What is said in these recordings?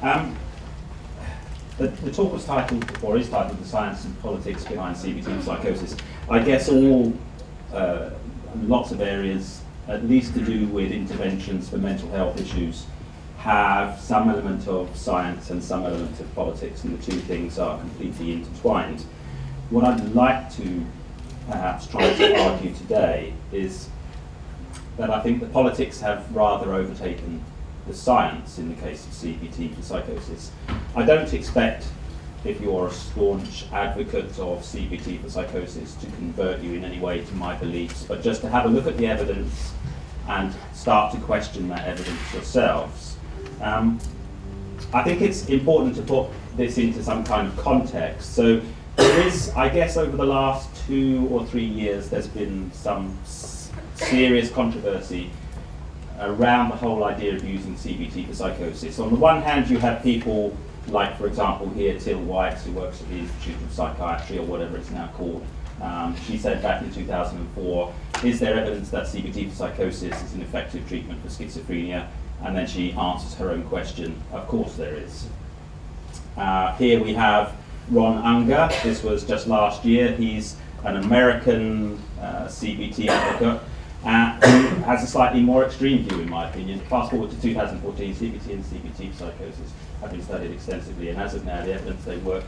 Um, the talk was titled, or is titled, "The Science and Politics Behind CBT and Psychosis." I guess lots of areas, at least to do with interventions for mental health issues, have some element of science and some element of politics, and the two things are completely intertwined. What I'd like to perhaps try to argue today is that I think the politics have rather overtaken the science in the case of CBT for psychosis. I don't expect, if you're a staunch advocate of CBT for psychosis, to convert you in any way to my beliefs, but just to have a look at the evidence and start to question that evidence yourselves. I think it's important to put this into some kind of context. So there is, I guess, over the last 2 or 3 years, there's been some serious controversy around the whole idea of using CBT for psychosis. On the one hand, you have people like, for example, here, Till White, who works at the Institute of Psychiatry, or whatever it's now called. She said back in 2004, is there evidence that CBT for psychosis is an effective treatment for schizophrenia? And then she answers her own question, of course there is. Here we have Ron Unger. This was just last year. He's an American CBT advocate who has a slightly more extreme view, in my opinion. Fast forward to 2014, CBT and CBT psychosis have been studied extensively, and as of now, the evidence they work.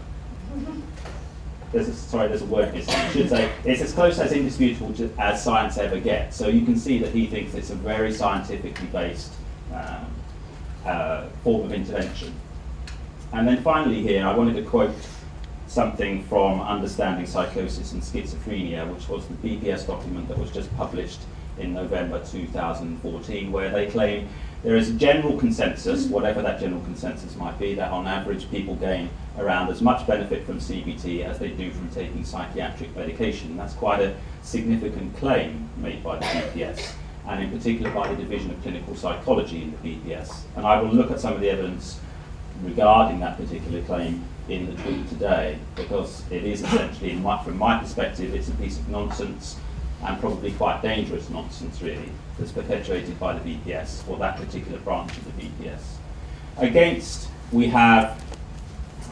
There's a word missing. I should say it's as close as indisputable as science ever gets. So you can see that he thinks it's a very scientifically based form of intervention. And then finally here, I wanted to quote something from Understanding Psychosis and Schizophrenia, which was the BPS document that was just published in November 2014, where they claim there is a general consensus, whatever that general consensus might be, that on average people gain around as much benefit from CBT as they do from taking psychiatric medication. That's quite a significant claim made by the BPS, and in particular by the Division of Clinical Psychology in the BPS. And I will look at some of the evidence regarding that particular claim in the talk today, because it is essentially, from my perspective, it's a piece of nonsense, and probably quite dangerous nonsense, really, that's perpetuated by the BPS, or that particular branch of the BPS. Against, we have,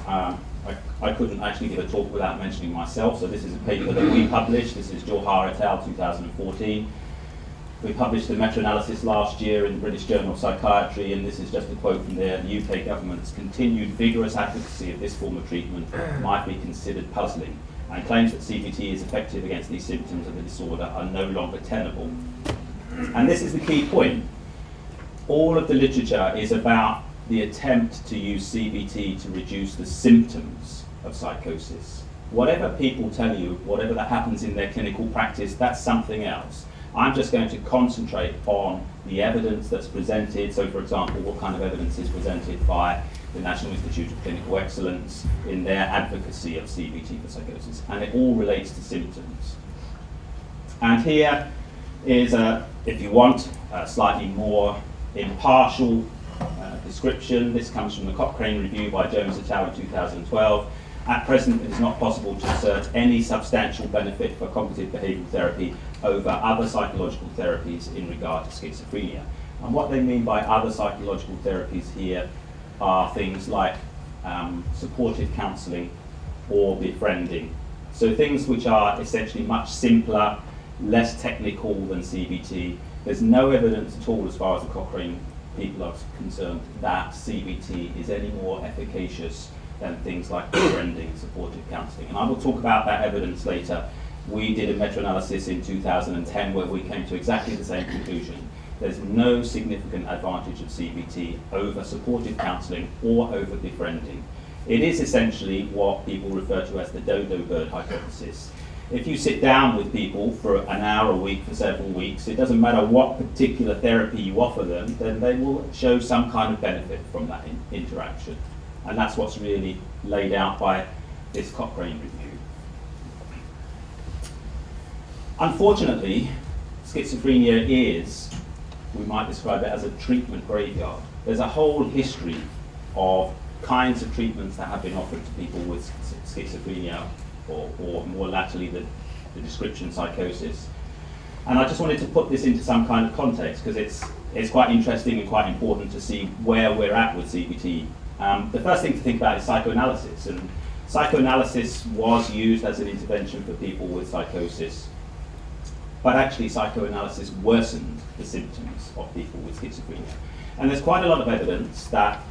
I couldn't actually give a talk without mentioning myself, so this is a paper that we published. This is Johar et al. 2014. We published a meta-analysis last year in the British Journal of Psychiatry, and this is just a quote from there. The UK government's continued vigorous advocacy of this form of treatment might be considered puzzling, and claims that CBT is effective against these symptoms of the disorder are no longer tenable. And this is the key point. All of the literature is about the attempt to use CBT to reduce the symptoms of psychosis. Whatever people tell you, whatever that happens in their clinical practice, that's something else. I'm just going to concentrate on the evidence that's presented. So, for example, what kind of evidence is presented by the National Institute of Clinical Excellence in their advocacy of CBT for psychosis, and it all relates to symptoms. And here is, if you want, a slightly more impartial description. This comes from the Cochrane Review by Jones et al. in 2012. At present, it is not possible to assert any substantial benefit for cognitive behavioural therapy over other psychological therapies in regard to schizophrenia. And what they mean by other psychological therapies here are things like supportive counselling or befriending. So things which are essentially much simpler, less technical than CBT. There's no evidence at all, as far as the Cochrane people are concerned, that CBT is any more efficacious than things like befriending, supportive counselling. And I will talk about that evidence later. We did a meta-analysis in 2010 where we came to exactly the same conclusion. There's no significant advantage of CBT over supportive counselling or over befriending. It is essentially what people refer to as the dodo bird hypothesis. If you sit down with people for an hour a week for several weeks, it doesn't matter what particular therapy you offer them, then they will show some kind of benefit from that interaction. And that's what's really laid out by this Cochrane review. Unfortunately, schizophrenia is, we might describe it as a treatment graveyard. There's a whole history of kinds of treatments that have been offered to people with schizophrenia, or more latterly the description psychosis. And I just wanted to put this into some kind of context, because it's quite interesting and quite important to see where we're at with CBT The first thing to think about is psychoanalysis, and psychoanalysis was used as an intervention for people with psychosis, but actually psychoanalysis worsened the symptoms of people with schizophrenia. And there's quite a lot of evidence that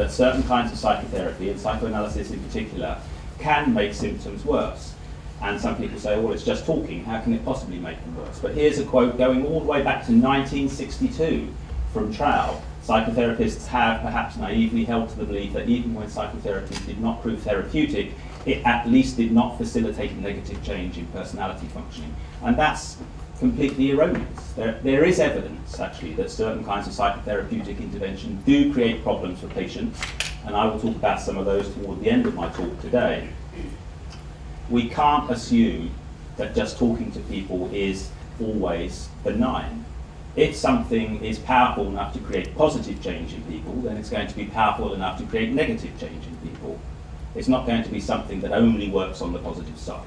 certain kinds of psychotherapy, and psychoanalysis in particular, can make symptoms worse. And some people say, well, it's just talking, how can it possibly make them worse? But here's a quote going all the way back to 1962 from Trow. Psychotherapists have perhaps naively held to the belief that even when psychotherapy did not prove therapeutic, it at least did not facilitate a negative change in personality functioning. And that's completely erroneous. There is evidence, actually, that certain kinds of psychotherapeutic intervention do create problems for patients, and I will talk about some of those toward the end of my talk today. We can't assume that just talking to people is always benign. If something is powerful enough to create positive change in people, then it's going to be powerful enough to create negative change in people. It's not going to be something that only works on the positive side.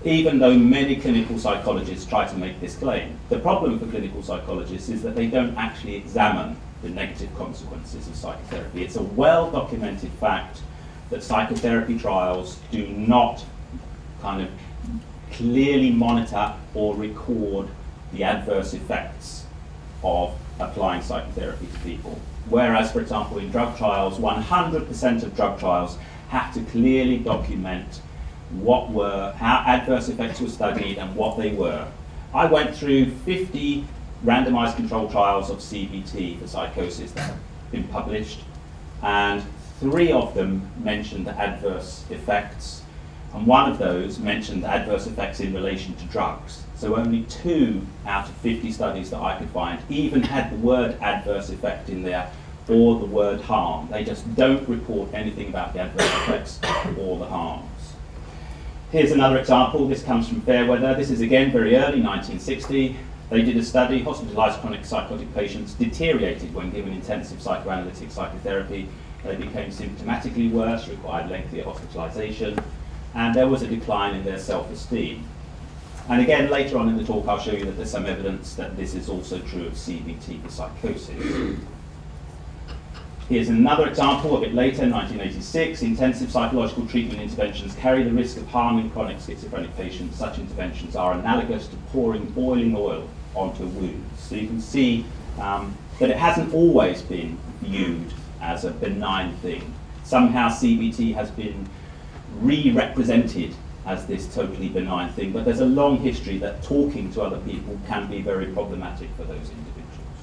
Even though many clinical psychologists try to make this claim, the problem for clinical psychologists is that they don't actually examine the negative consequences of psychotherapy. It's a well-documented fact that psychotherapy trials do not kind of clearly monitor or record the adverse effects of applying psychotherapy to people. Whereas, for example, in drug trials, 100% of drug trials have to clearly document how adverse effects were studied and what they were. I went through 50 randomized controlled trials of CBT for psychosis that have been published, and 3 of them mentioned the adverse effects, and 1 of those mentioned the adverse effects in relation to drugs. So only 2 out of 50 studies that I could find even had the word adverse effect in there or the word harm. They just don't report anything about the adverse effects or the harms. Here's another example. This comes from Fairweather. This is again very early, 1960. They did a study. Hospitalized chronic psychotic patients deteriorated when given intensive psychoanalytic psychotherapy. They became symptomatically worse, required lengthier hospitalization, and there was a decline in their self-esteem. And again, later on in the talk, I'll show you that there's some evidence that this is also true of CBT for psychosis. Here's another example, a bit later, 1986. Intensive psychological treatment interventions carry the risk of harming chronic schizophrenic patients. Such interventions are analogous to pouring boiling oil onto wounds. So you can see that it hasn't always been viewed as a benign thing. Somehow CBT has been re-represented as this totally benign thing, but there's a long history that talking to other people can be very problematic for those individuals.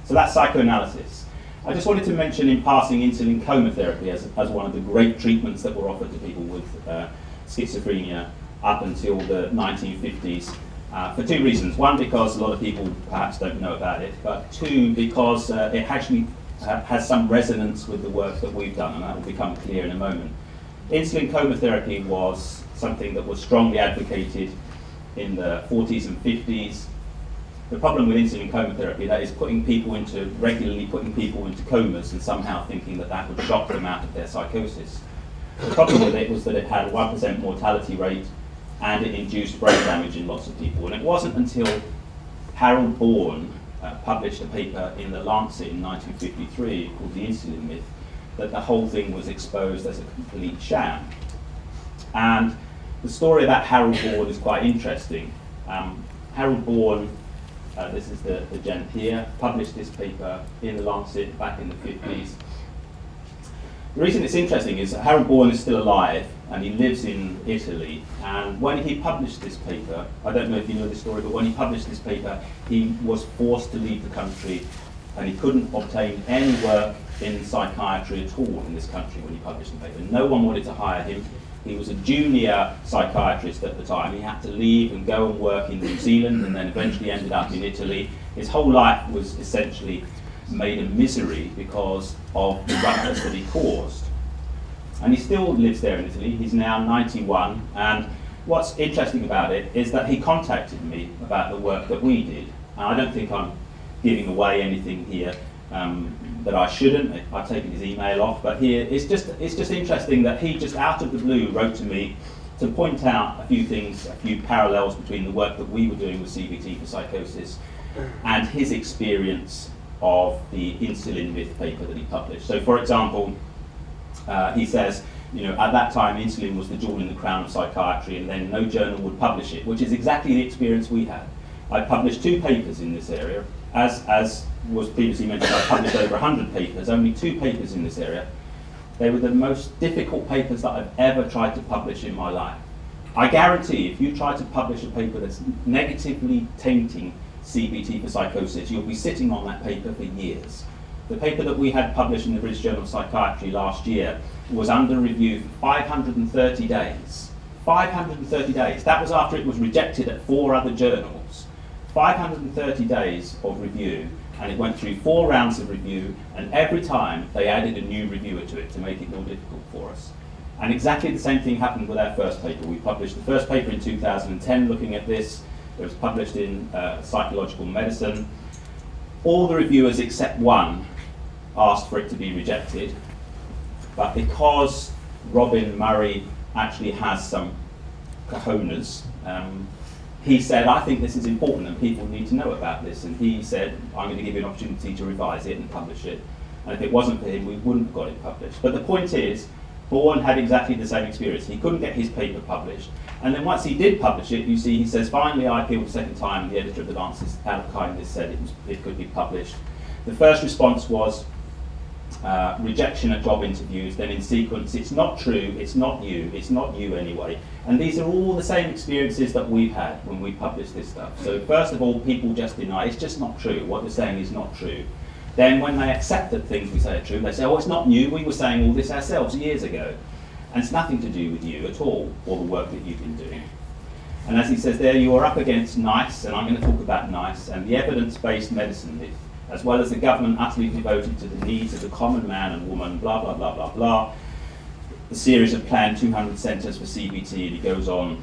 So that's psychoanalysis. I just wanted to mention in passing insulin coma therapy as one of the great treatments that were offered to people with schizophrenia up until the 1950s for 2 reasons. 1, because a lot of people perhaps don't know about it, but 2, because it actually has some resonance with the work that we've done, and that will become clear in a moment. Insulin coma therapy was something that was strongly advocated in the 40s and 50s. The problem with insulin coma therapy, that is regularly putting people into comas and somehow thinking that that would shock them out of their psychosis. The problem with it was that it had a 1% mortality rate and it induced brain damage in lots of people. And it wasn't until Harold Bourne published a paper in the Lancet in 1953 called The Insulin Myth that the whole thing was exposed as a complete sham. And the story about Harold Bourne is quite interesting. Harold Bourne, this is the gent here, published this paper in the Lancet back in the 50s. The reason it's interesting is that Harold Bourne is still alive and he lives in Italy, and when he published this paper, I don't know if you know this story, but when he published this paper, he was forced to leave the country and he couldn't obtain any work in psychiatry at all in this country when he published the paper. No one wanted to hire him. He was a junior psychiatrist at the time. He had to leave and go and work in New Zealand and then eventually ended up in Italy. His whole life was essentially made a misery because of the ruckus that he caused. And he still lives there in Italy. He's now 91. And what's interesting about it is that he contacted me about the work that we did. And I don't think I'm giving away anything here that I shouldn't. I've taken his email off, but here it's just interesting that he just out of the blue wrote to me to point out a few things, a few parallels between the work that we were doing with CBT for psychosis and his experience of the insulin myth paper that he published. So for example, he says, at that time insulin was the jewel in the crown of psychiatry, and then no journal would publish it, which is exactly the experience we had. I published 2 papers in this area. As was previously mentioned, I published over 100 papers, only 2 papers in this area. They were the most difficult papers that I've ever tried to publish in my life. I guarantee if you try to publish a paper that's negatively tainting CBT for psychosis, you'll be sitting on that paper for years. The paper that we had published in the British Journal of Psychiatry last year was under review for 530 days. 530 days. That was after it was rejected at 4 other journals. 530 days of review, and it went through 4 rounds of review, and every time they added a new reviewer to it to make it more difficult for us. And exactly the same thing happened with our first paper. We published the first paper in 2010 looking at this. It was published in Psychological Medicine. All the reviewers except one asked for it to be rejected, but because Robin Murray actually has some cojones, he said, I think this is important and people need to know about this, and he said, I'm going to give you an opportunity to revise it and publish it, and if it wasn't for him we wouldn't have got it published. But the point is, Bourne had exactly the same experience. He couldn't get his paper published, and then once he did publish it, you see, he says, finally I appealed the second time, and the editor of the Lancet out of kindness said it could be published. The first response was rejection at job interviews, then in sequence, it's not true, it's not you anyway. And these are all the same experiences that we've had when we publish this stuff. So first of all, people just deny, it's just not true, what you're saying is not true. Then when they accept that things we say are true, they say, oh, it's not new, we were saying all this ourselves years ago. And it's nothing to do with you at all, or the work that you've been doing. And as he says there, you are up against NICE, and I'm going to talk about NICE, and the evidence-based medicine myth, as well as the government utterly devoted to the needs of the common man and woman, blah, blah, blah, blah, blah. The series of planned 200 centres for CBT, and he goes on,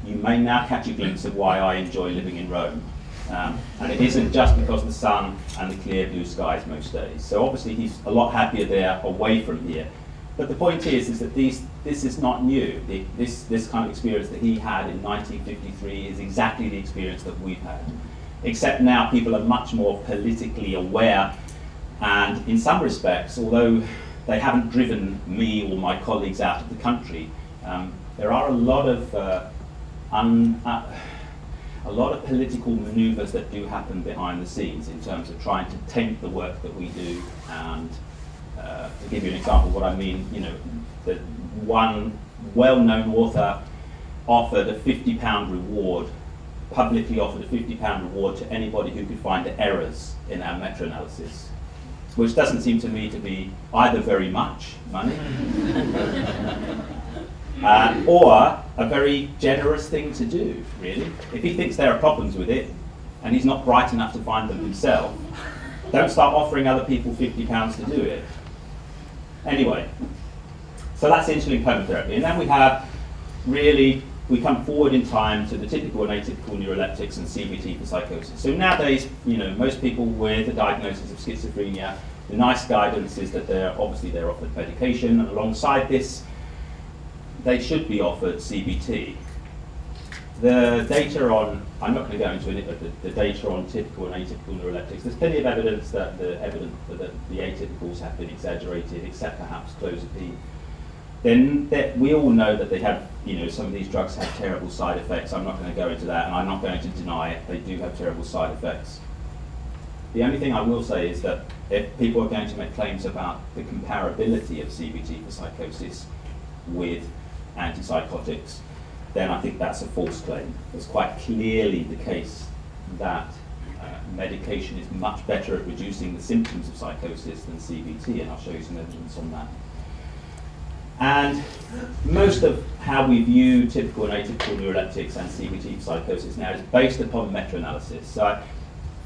you may now catch a glimpse of why I enjoy living in Rome. And it isn't just because of the sun and the clear blue skies most days. So obviously he's a lot happier there away from here. But the point is that this is not new. This kind of experience that he had in 1953 is exactly the experience that we've had. Except now people are much more politically aware, and in some respects, although they haven't driven me or my colleagues out of the country, there are a lot of political manoeuvres that do happen behind the scenes in terms of trying to taint the work that we do. And to give you an example of what I mean, the one well-known author offered a £50 reward, publicly offered a £50 reward to anybody who could find the errors in our meta-analysis, which doesn't seem to me to be either very much money or a very generous thing to do, really. If he thinks there are problems with it and he's not bright enough to find them himself, don't start offering other people £50 to do it. Anyway, so that's insulin chemotherapy. And then we have we come forward in time to the typical and atypical neuroleptics and CBT for psychosis. So nowadays, most people with a diagnosis of schizophrenia, the nice guidance is that they're offered medication, and alongside this, they should be offered CBT. The data on, I'm not going to go into it, but the data on typical and atypical neuroleptics, there's plenty of evidence that the atypicals have been exaggerated, except perhaps clozapine. Then we all know that they have, some of these drugs have terrible side effects. I'm not going to go into that, and I'm not going to deny it. They do have terrible side effects. The only thing I will say is that if people are going to make claims about the comparability of CBT for psychosis with antipsychotics, then I think that's a false claim. It's quite clearly the case that medication is much better at reducing the symptoms of psychosis than CBT, and I'll show you some evidence on that. And most of how we view typical and atypical neuroleptics and CBT for psychosis now is based upon meta-analysis. So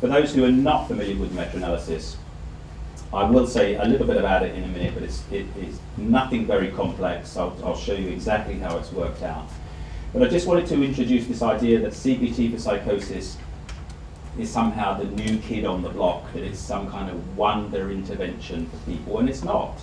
for those who are not familiar with meta-analysis, I will say a little bit about it in a minute, but it is nothing very complex. I'll show you exactly how it's worked out. But I just wanted to introduce this idea that CBT for psychosis is somehow the new kid on the block, that it's some kind of wonder intervention for people, and it's not.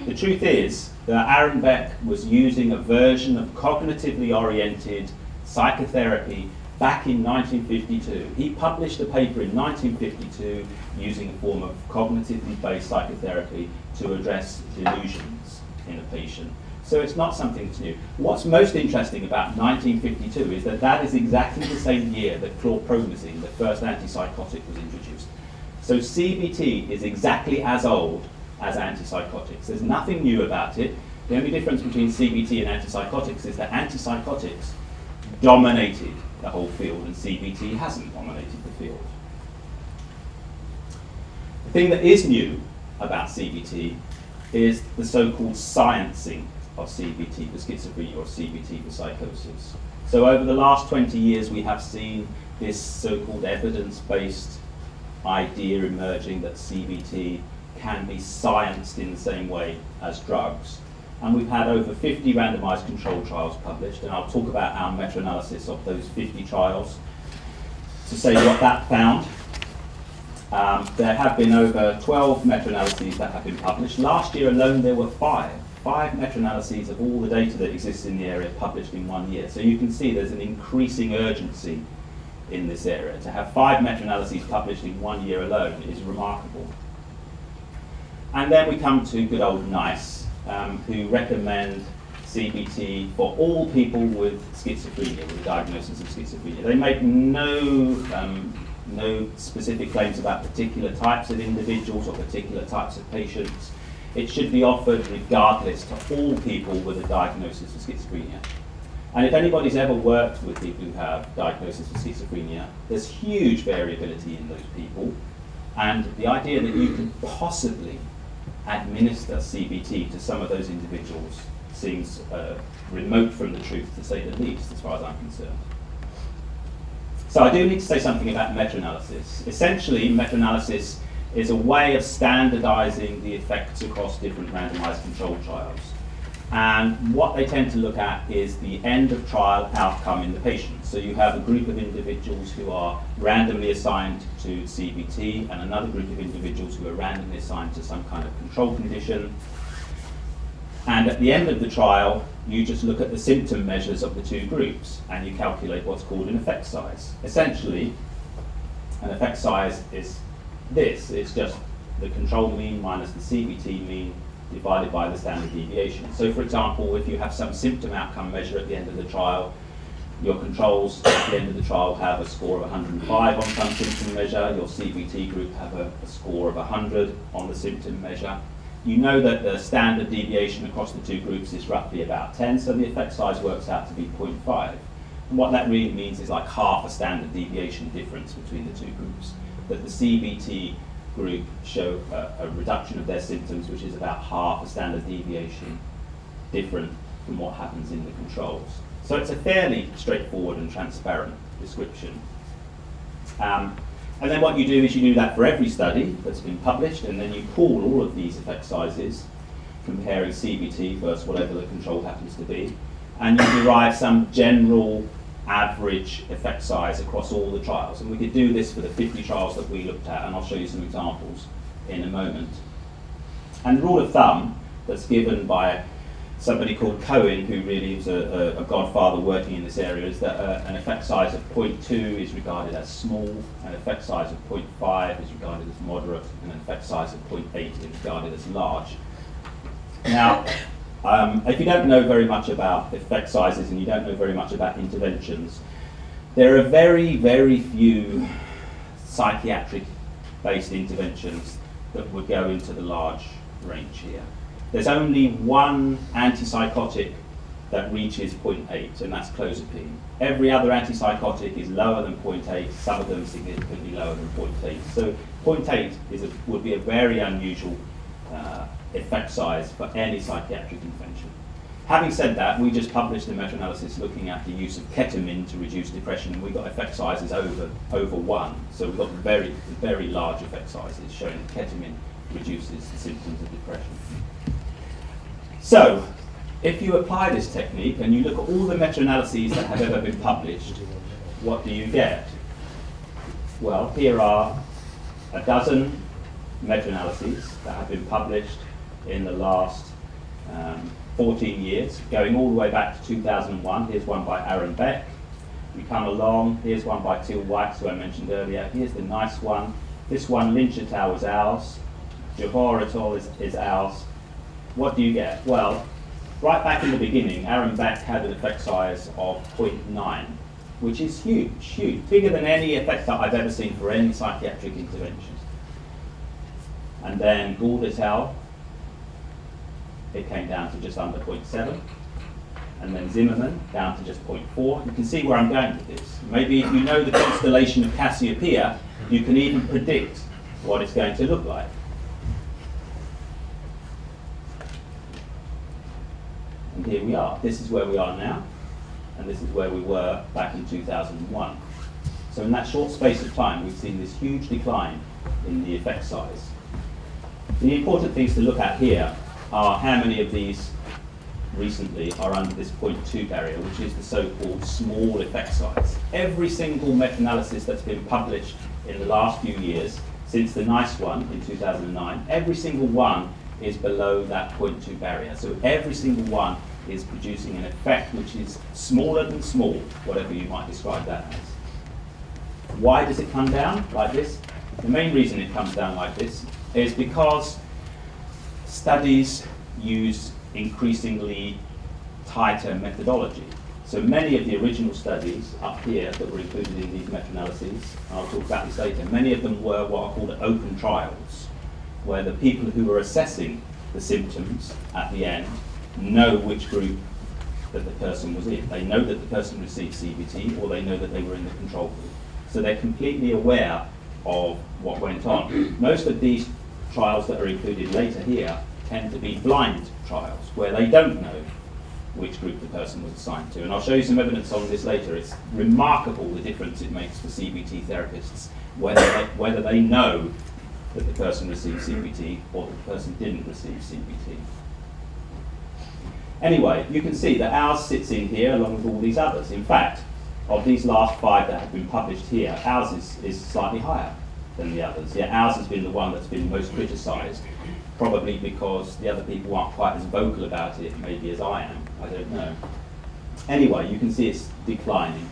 The truth is that Aaron Beck was using a version of cognitively oriented psychotherapy back in 1952. He published a paper in 1952 using a form of cognitively based psychotherapy to address delusions in a patient. So it's not something that's new. What's most interesting about 1952 is that that is exactly the same year that chlorpromazine, the first antipsychotic, was introduced. So CBT is exactly as old as antipsychotics. There's nothing new about it. The only difference between CBT and antipsychotics is that antipsychotics dominated the whole field and CBT hasn't dominated the field. The thing that is new about CBT is the so-called sciencing of CBT for schizophrenia or CBT for psychosis. So over the last 20 years we have seen this so-called evidence-based idea emerging that CBT can be scienced in the same way as drugs. And we've had over 50 randomized controlled trials published, and I'll talk about our meta-analysis of those 50 trials to say what that found. There have been over 12 meta-analyses that have been published. Last year alone there were five meta-analyses of all the data that exists in the area published in 1 year. So you can see there's an increasing urgency in this area. To have 5 meta-analyses published in 1 year alone is remarkable. And then we come to good old NICE, who recommend CBT for all people with schizophrenia, with a diagnosis of schizophrenia. They make no specific claims about particular types of individuals or particular types of patients. It should be offered regardless to all people with a diagnosis of schizophrenia. And if anybody's ever worked with people who have diagnosis of schizophrenia, there's huge variability in those people. And the idea that you could possibly administer CBT to some of those individuals seems remote from the truth, to say the least, as far as I'm concerned. So I do need to say something about meta-analysis. Essentially, meta-analysis is a way of standardizing the effects across different randomized controlled trials. And what they tend to look at is the end of trial outcome in the patient. So you have a group of individuals who are randomly assigned to CBT and another group of individuals who are randomly assigned to some kind of control condition. And at the end of the trial, you just look at the symptom measures of the two groups and you calculate what's called an effect size. Essentially, an effect size is this. It's just the control mean minus the CBT mean divided by the standard deviation. So for example, if you have some symptom outcome measure at the end of the trial, your controls at the end of the trial have a score of 105 on some symptom measure, your CBT group have a score of 100 on the symptom measure. You know that the standard deviation across the two groups is roughly about 10, so the effect size works out to be 0.5. And what that really means is like half a standard deviation difference between the two groups. That the CBT group show a reduction of their symptoms, which is about half a standard deviation different from what happens in the controls. So it's a fairly straightforward and transparent description. And then what you do is you do that for every study that's been published, and then you pool all of these effect sizes, comparing CBT versus whatever the control happens to be, and you derive some general average effect size across all the trials. And we could do this for the 50 trials that we looked at, and I'll show you some examples in a moment. And the rule of thumb that's given by somebody called Cohen, who really is a godfather working in this area, is that an effect size of 0.2 is regarded as small, an effect size of 0.5 is regarded as moderate, and an effect size of 0.8 is regarded as large. Now, if you don't know very much about effect sizes and you don't know very much about interventions, there are very, very few psychiatric-based interventions that would go into the large range here. There's only one antipsychotic that reaches 0.8, and that's clozapine. Every other antipsychotic is lower than 0.8, some of them significantly lower than 0.8. So 0.8 would be a very unusual effect size for any psychiatric intervention. Having said that, we just published a meta-analysis looking at the use of ketamine to reduce depression, and we got effect sizes over 1. So we've got very, very large effect sizes showing that ketamine reduces the symptoms of depression. So, if you apply this technique and you look at all the meta-analyses that have ever been published, what do you get? Well, here are a dozen meta-analyses that have been published in the last 14 years, going all the way back to 2001. Here's one by Aaron Beck, You come along, here's one by Teal White, who I mentioned earlier. Here's the nice one. This one, Lynch et al. Is ours. Johar et al. Is ours. What do you get? Well, right back in the beginning, Aaron Beck had an effect size of 0.9, which is huge, huge. Bigger than any effect that I've ever seen for any psychiatric interventions. And then Gould et al., it came down to just under 0.7. And then Zimmerman down to just 0.4. You can see where I'm going with this. Maybe if you know the constellation of Cassiopeia, you can even predict what it's going to look like. And here we are. This is where we are now, and this is where we were back in 2001. So in that short space of time, we've seen this huge decline in the effect size. The important things to look at here are how many of these recently are under this 0.2 barrier, which is the so-called small effect size. Every single meta-analysis that's been published in the last few years, since the NICE one in 2009, every single one is below that 0.2 barrier. So every single one is producing an effect which is smaller than small, whatever you might describe that as. Why does it come down like this? The main reason it comes down like this is because studies use increasingly tighter methodology. So many of the original studies up here that were included in these meta-analyses, and I'll talk about this later, many of them were what are called open trials, where the people who were assessing the symptoms at the end know which group that the person was in. They know that the person received CBT, or they know that they were in the control group. So they're completely aware of what went on. Most of these trials that are included later here tend to be blind trials, where they don't know which group the person was assigned to. And I'll show you some evidence on this later. It's remarkable the difference it makes for CBT therapists, whether they know that the person received CBT or that the person didn't receive CBT. Anyway, you can see that ours sits in here along with all these others. In fact, of these last 5 that have been published here, ours is slightly higher than the others. Yet ours has been the one that's been most criticised, probably because the other people aren't quite as vocal about it, maybe as I am. I don't know. Anyway, you can see it's declining.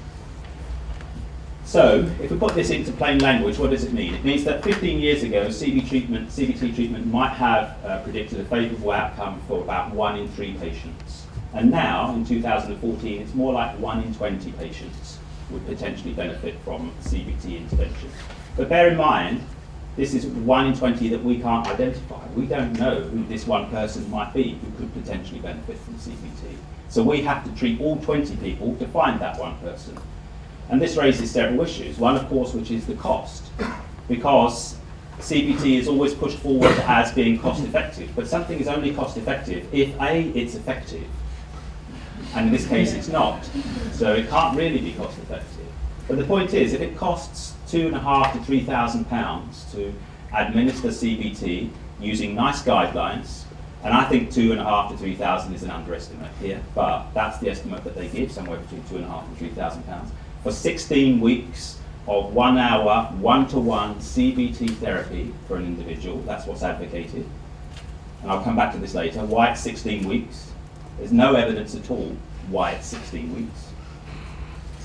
So, if we put this into plain language, what does it mean? It means that 15 years ago, CBT treatment might have predicted a favourable outcome for about 1 in 3 patients. And now, in 2014, it's more like 1 in 20 patients would potentially benefit from CBT intervention. But bear in mind, this is 1 in 20 that we can't identify. We don't know who this one person might be who could potentially benefit from CBT. So we have to treat all 20 people to find that one person. And this raises several issues. One, of course, which is the cost, because CBT is always pushed forward as being cost effective, but something is only cost effective if A, it's effective, and in this case it's not. So it can't really be cost effective. But the point is, if it costs £2,500 to £3,000 to administer CBT using NICE guidelines, and I think £2,500 to £3,000 is an underestimate here, but that's the estimate that they give, somewhere between £2,500 and £3,000, for 16 weeks of 1 hour, one-to-one CBT therapy for an individual. That's what's advocated. And I'll come back to this later. Why it's 16 weeks? There's no evidence at all why it's 16 weeks.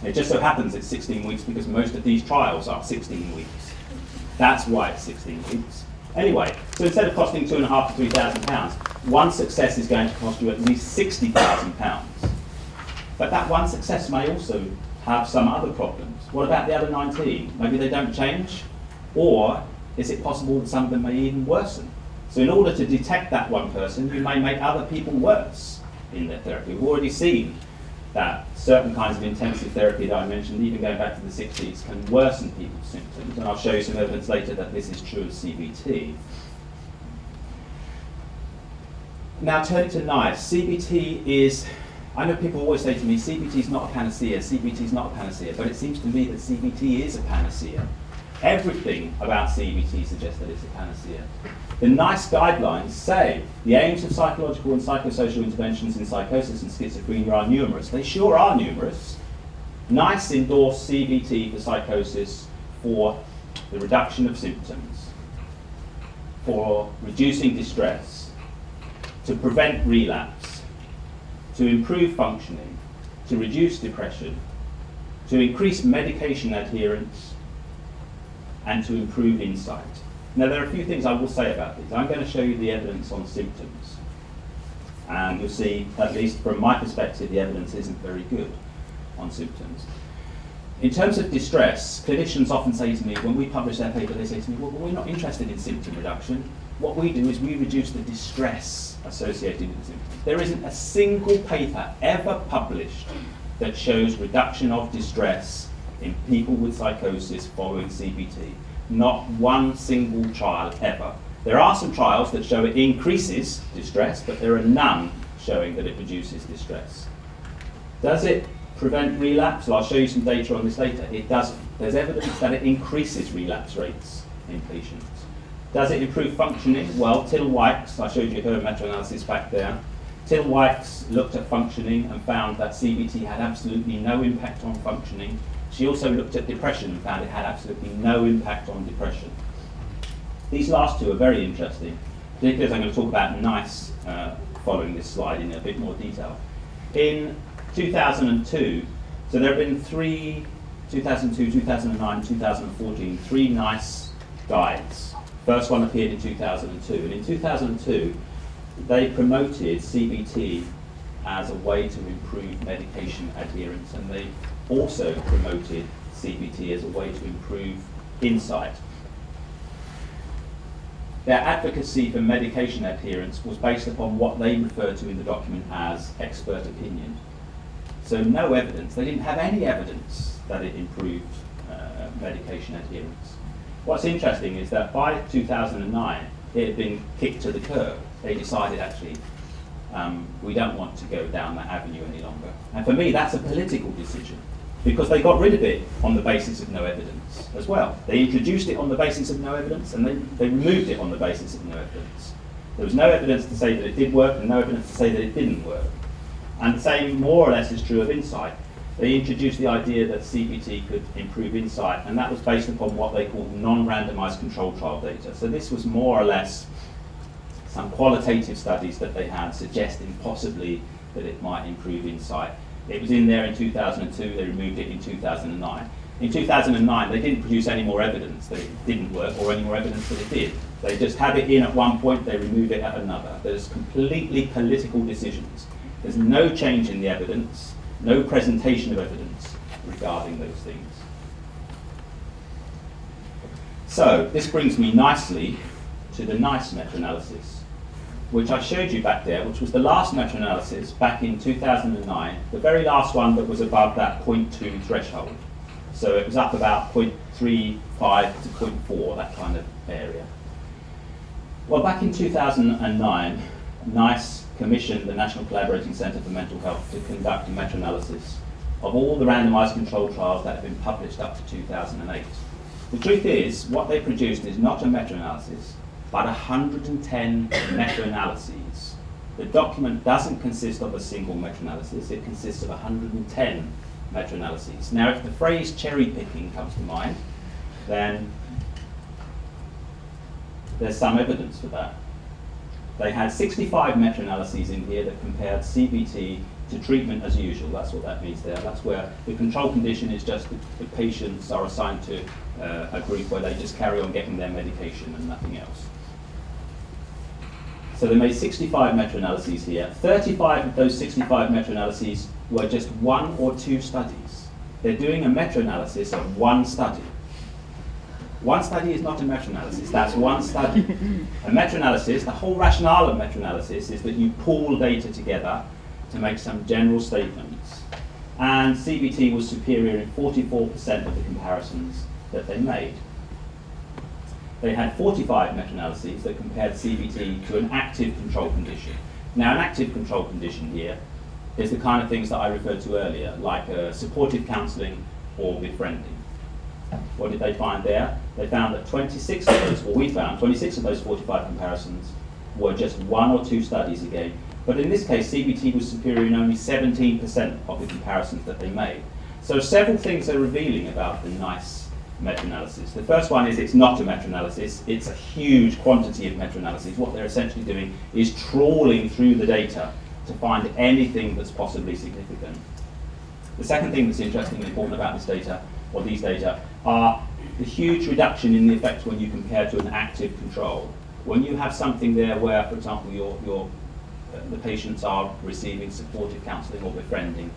It just so happens it's 16 weeks because most of these trials are 16 weeks. That's why it's 16 weeks. Anyway, so instead of costing £2,500 to £3,000, one success is going to cost you at least £60,000. But that one success may also have some other problems. What about the other 19? Maybe they don't change? Or is it possible that some of them may even worsen? So in order to detect that one person, you may make other people worse in their therapy. We've already seen that certain kinds of intensive therapy that I mentioned, even going back to the 60s, can worsen people's symptoms. And I'll show you some evidence later that this is true of CBT. Now turning to NICE, CBT is, I know people always say to me, CBT is not a panacea, CBT is not a panacea, but it seems to me that CBT is a panacea. Everything about CBT suggests that it's a panacea. The NICE guidelines say the aims of psychological and psychosocial interventions in psychosis and schizophrenia are numerous. They sure are numerous. NICE endorsed CBT for psychosis for the reduction of symptoms, for reducing distress, to prevent relapse, to improve functioning, to reduce depression, to increase medication adherence, and to improve insight. Now, there are a few things I will say about these. I'm going to show you the evidence on symptoms. And you'll see, at least from my perspective, the evidence isn't very good on symptoms. In terms of distress, clinicians often say to me, when we publish their paper, they say to me, well, we're not interested in symptom reduction. What we do is we reduce the distress associated with the symptoms. There isn't a single paper ever published that shows reduction of distress in people with psychosis following CBT. Not one single trial ever. There are some trials that show it increases distress, but there are none showing that it reduces distress. Does it prevent relapse? Well, I'll show you some data on this later. It doesn't. There's evidence that it increases relapse rates in patients. Does it improve functioning? Well, Till-Wykes, I showed you her meta-analysis back there. Till-Wykes looked at functioning and found that CBT had absolutely no impact on functioning. She also looked at depression and found it had absolutely no impact on depression. These last two are very interesting, particularly as I'm going to talk about NICE following this slide in a bit more detail. In 2002, so there have been 2002, 2009, 2014, three NICE guides. First one appeared in 2002, and in 2002, they promoted CBT as a way to improve medication adherence, and they also promoted CBT as a way to improve insight. Their advocacy for medication adherence was based upon what they referred to in the document as expert opinion. So no evidence, they didn't have any evidence that it improved medication adherence. What's interesting is that by 2009, it had been kicked to the curb. They decided actually, we don't want to go down that avenue any longer. And for me, that's a political decision, because they got rid of it on the basis of no evidence as well. They introduced it on the basis of no evidence, and they removed it on the basis of no evidence. There was no evidence to say that it did work, and no evidence to say that it didn't work. And the same, more or less, is true of insight. They introduced the idea that CBT could improve insight, and that was based upon what they called non-randomized controlled trial data. So this was more or less some qualitative studies that they had suggesting possibly that it might improve insight. It was in there in 2002, they removed it in 2009. In 2009, they didn't produce any more evidence that it didn't work or any more evidence that it did. They just had it in at one point, they remove it at another. There's completely political decisions. There's no change in the evidence, no presentation of evidence regarding those things. So this brings me nicely to the NICE meta-analysis, which I showed you back there, which was the last meta-analysis back in 2009, the very last one that was above that 0.2 threshold. So it was up about 0.35 to 0.4, that kind of area. Well, back in 2009, NICE commissioned the National Collaborating Centre for Mental Health to conduct a meta-analysis of all the randomised controlled trials that have been published up to 2008. The truth is, what they produced is not a meta-analysis, but 110 meta-analyses. The document doesn't consist of a single meta-analysis, it consists of 110 meta-analyses. Now, if the phrase cherry-picking comes to mind, then there's some evidence for that. They had 65 meta-analyses in here that compared CBT to treatment as usual. That's what that means there. That's where the control condition is just the patients are assigned to a group where they just carry on getting their medication and nothing else. So they made 65 meta-analyses here. 35 of those 65 meta-analyses were just one or two studies. They're doing a meta-analysis of one study. One study is not a meta-analysis, that's one study. A meta-analysis, the whole rationale of meta-analysis is that you pool data together to make some general statements. And CBT was superior in 44% of the comparisons that they made. They had 45 meta-analyses that compared CBT to an active control condition. Now, an active control condition here is the kind of things that I referred to earlier, like supportive counselling or befriending. What did they find there? They found that 26 of those, or we found 26 of those 45 comparisons were just one or two studies again. But in this case, CBT was superior in only 17% of the comparisons that they made. So several things are revealing about the NICE meta-analysis. The first one is it's not a meta-analysis, it's a huge quantity of meta-analyses. What they're essentially doing is trawling through the data to find anything that's possibly significant. The second thing that's interesting and important about this data, or these data, are the huge reduction in the effects when you compare to an active control. When you have something there where, for example, the patients are receiving supportive counselling or befriending,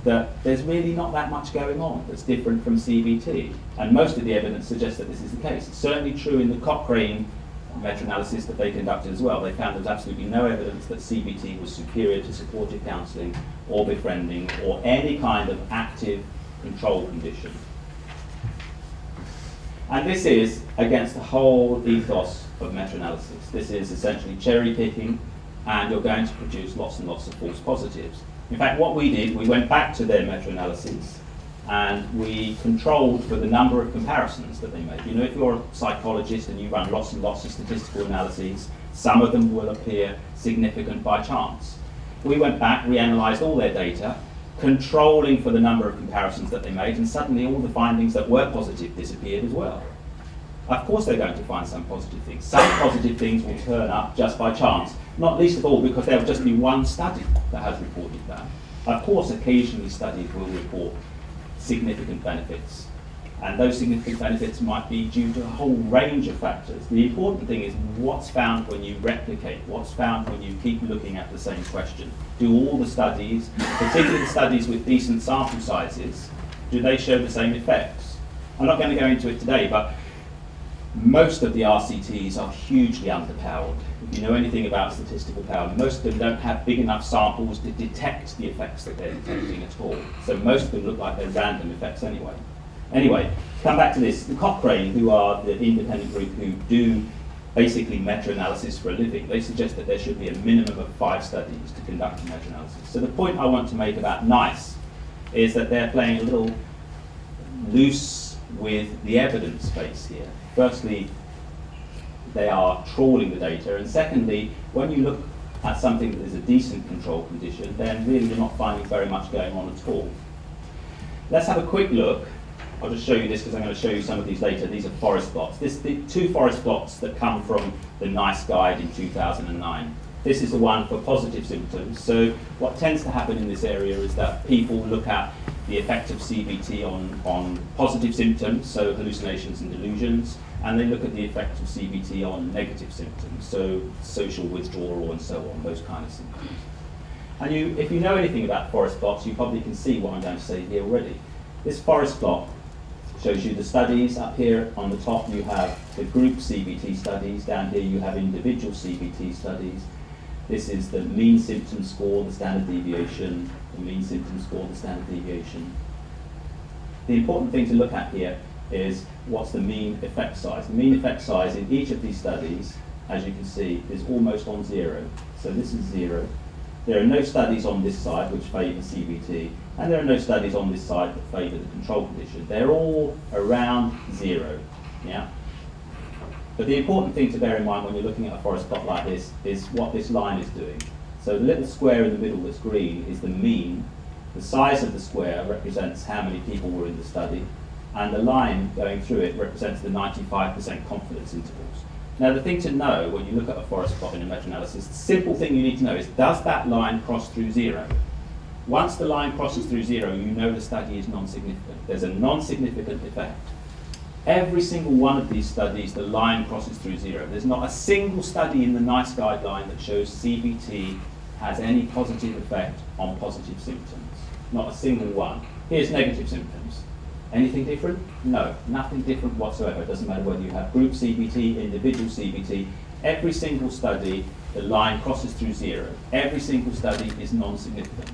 that there's really not that much going on that's different from CBT. And most of the evidence suggests that this is the case. It's certainly true in the Cochrane meta-analysis that they conducted as well. They found there was absolutely no evidence that CBT was superior to supportive counselling or befriending or any kind of active control condition. And this is against the whole ethos of meta-analysis. This is essentially cherry picking, and you're going to produce lots and lots of false positives. In fact, what we did, we went back to their meta-analysis and we controlled for the number of comparisons that they make. You know, if you're a psychologist and you run lots and lots of statistical analyses, some of them will appear significant by chance. We went back, reanalyzed all their data, controlling for the number of comparisons that they made, and suddenly all the findings that were positive disappeared as well. Of course they're going to find some positive things. Some positive things will turn up just by chance, not least of all because there will just be one study that has reported that. Of course, occasionally studies will report significant benefits, and those significant benefits might be due to a whole range of factors. The important thing is what's found when you replicate, what's found when you keep looking at the same question. Do all the studies, particularly the studies with decent sample sizes, do they show the same effects? I'm not going to go into it today, but most of the RCTs are hugely underpowered. If you know anything about statistical power, most of them don't have big enough samples to detect the effects that they're detecting at all. So most of them look like they're random effects anyway. Anyway, come back to this. The Cochrane, who are the independent group who do basically meta-analysis for a living, they suggest that there should be a minimum of 5 studies to conduct a meta-analysis. So the point I want to make about NICE is that they're playing a little loose with the evidence base here. Firstly, they are trawling the data, and secondly, when you look at something that is a decent control condition, then really you're not finding very much going on at all. Let's have a quick look. I'll just show you this because I'm going to show you some of these later. These are forest plots. The 2 forest plots that come from the NICE guide in 2009. This is the one for positive symptoms. So what tends to happen in this area is that people look at the effect of CBT on positive symptoms, so hallucinations and delusions, and they look at the effect of CBT on negative symptoms, so social withdrawal and so on, those kind of symptoms. And if you know anything about forest plots, you probably can see what I'm going to say here already. This forest plot shows you the studies. Up here on the top you have the group CBT studies, down here you have individual CBT studies. This is the mean symptom score, the standard deviation, the mean symptom score, the standard deviation. The important thing to look at here is what's the mean effect size. The mean effect size in each of these studies, as you can see, is almost on 0. So this is 0. There are no studies on this side which favour CBT, and there are no studies on this side that favour the control condition. They're all around 0. Yeah? But the important thing to bear in mind when you're looking at a forest plot like this is what this line is doing. So the little square in the middle that's green is the mean. The size of the square represents how many people were in the study, and the line going through it represents the 95% confidence intervals. Now the thing to know when you look at a forest plot in a meta-analysis, the simple thing you need to know is, does that line cross through 0? Once the line crosses through 0, you know the study is non-significant. There's a non-significant effect. Every single one of these studies, the line crosses through 0. There's not a single study in the NICE guideline that shows CBT has any positive effect on positive symptoms. Not a single one. Here's negative symptoms. Anything different? No, nothing different whatsoever. It doesn't matter whether you have group CBT, individual CBT. Every single study, the line crosses through 0. Every single study is non-significant.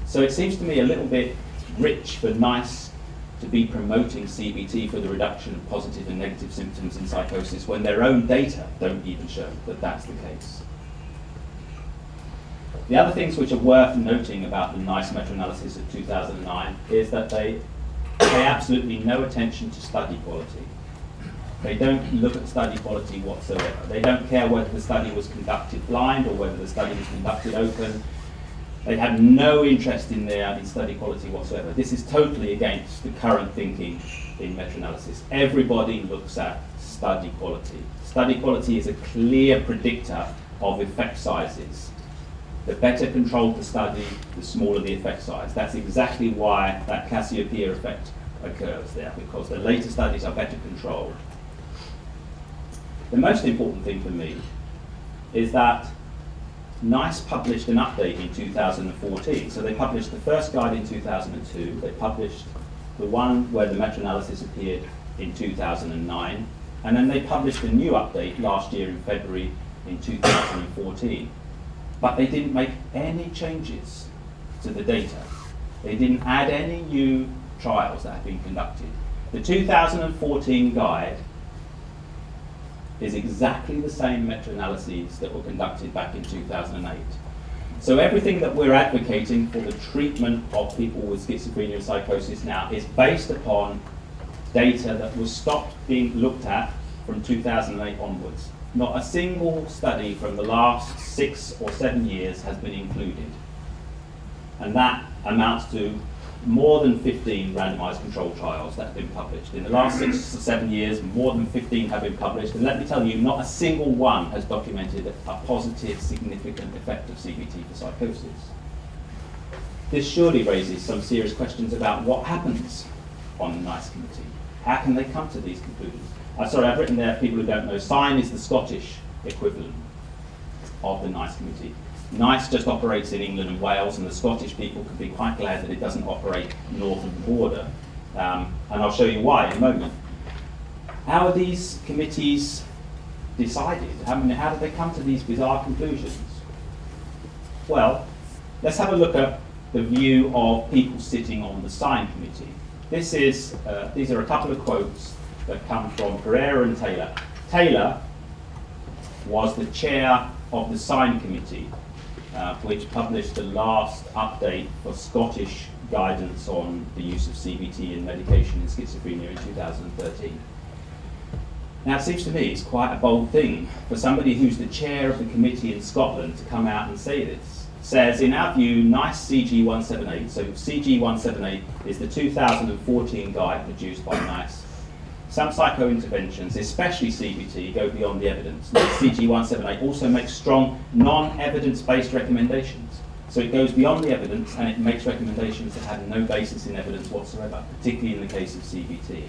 So it seems to me a little bit rich for NICE to be promoting CBT for the reduction of positive and negative symptoms in psychosis when their own data don't even show that that's the case. The other things which are worth noting about the NICE meta-analysis of 2009 is that they pay absolutely no attention to study quality. They don't look at study quality whatsoever. They don't care whether the study was conducted blind or whether the study was conducted open. They have no interest in study quality whatsoever. This is totally against the current thinking in meta-analysis. Everybody looks at study quality. Study quality is a clear predictor of effect sizes. The better controlled the study, the smaller the effect size. That's exactly why that Cassiopeia effect occurs there, because the later studies are better controlled. The most important thing for me is that NICE published an update in 2014. So they published the first guide in 2002, they published the one where the meta-analysis appeared in 2009, and then they published a new update last year in February in 2014. But they didn't make any changes to the data. They didn't add any new trials that have been conducted. The 2014 guide is exactly the same meta-analyses that were conducted back in 2008. So everything that we're advocating for the treatment of people with schizophrenia and psychosis now is based upon data that was stopped being looked at from 2008 onwards. Not a single study from the last 6 or 7 years has been included. And that amounts to more than 15 randomized controlled trials that have been published. In the last 6 or 7 years, more than 15 have been published. And let me tell you, not a single one has documented a positive, significant effect of CBT for psychosis. This surely raises some serious questions about what happens on the NICE committee. How can they come to these conclusions? Sorry, I've written there, people who don't know, SIGN is the Scottish equivalent of the NICE committee. NICE just operates in England and Wales, and the Scottish people can be quite glad that it doesn't operate north of the border. And I'll show you why in a moment. How are these committees decided? How did they come to these bizarre conclusions? Well, let's have a look at the view of people sitting on the SIGN committee. These are a couple of quotes that come from Pereira and Taylor. Taylor was the chair of the SIGN committee, which published the last update for Scottish guidance on the use of CBT in medication in schizophrenia in 2013. Now it seems to me it's quite a bold thing for somebody who's the chair of the committee in Scotland to come out and say this. Says, in our view, NICE CG 178, so CG 178 is the 2014 guide produced by NICE. Some psychointerventions, especially CBT, go beyond the evidence. CG 178 also makes strong non-evidence-based recommendations. So it goes beyond the evidence and it makes recommendations that have no basis in evidence whatsoever, particularly in the case of CBT.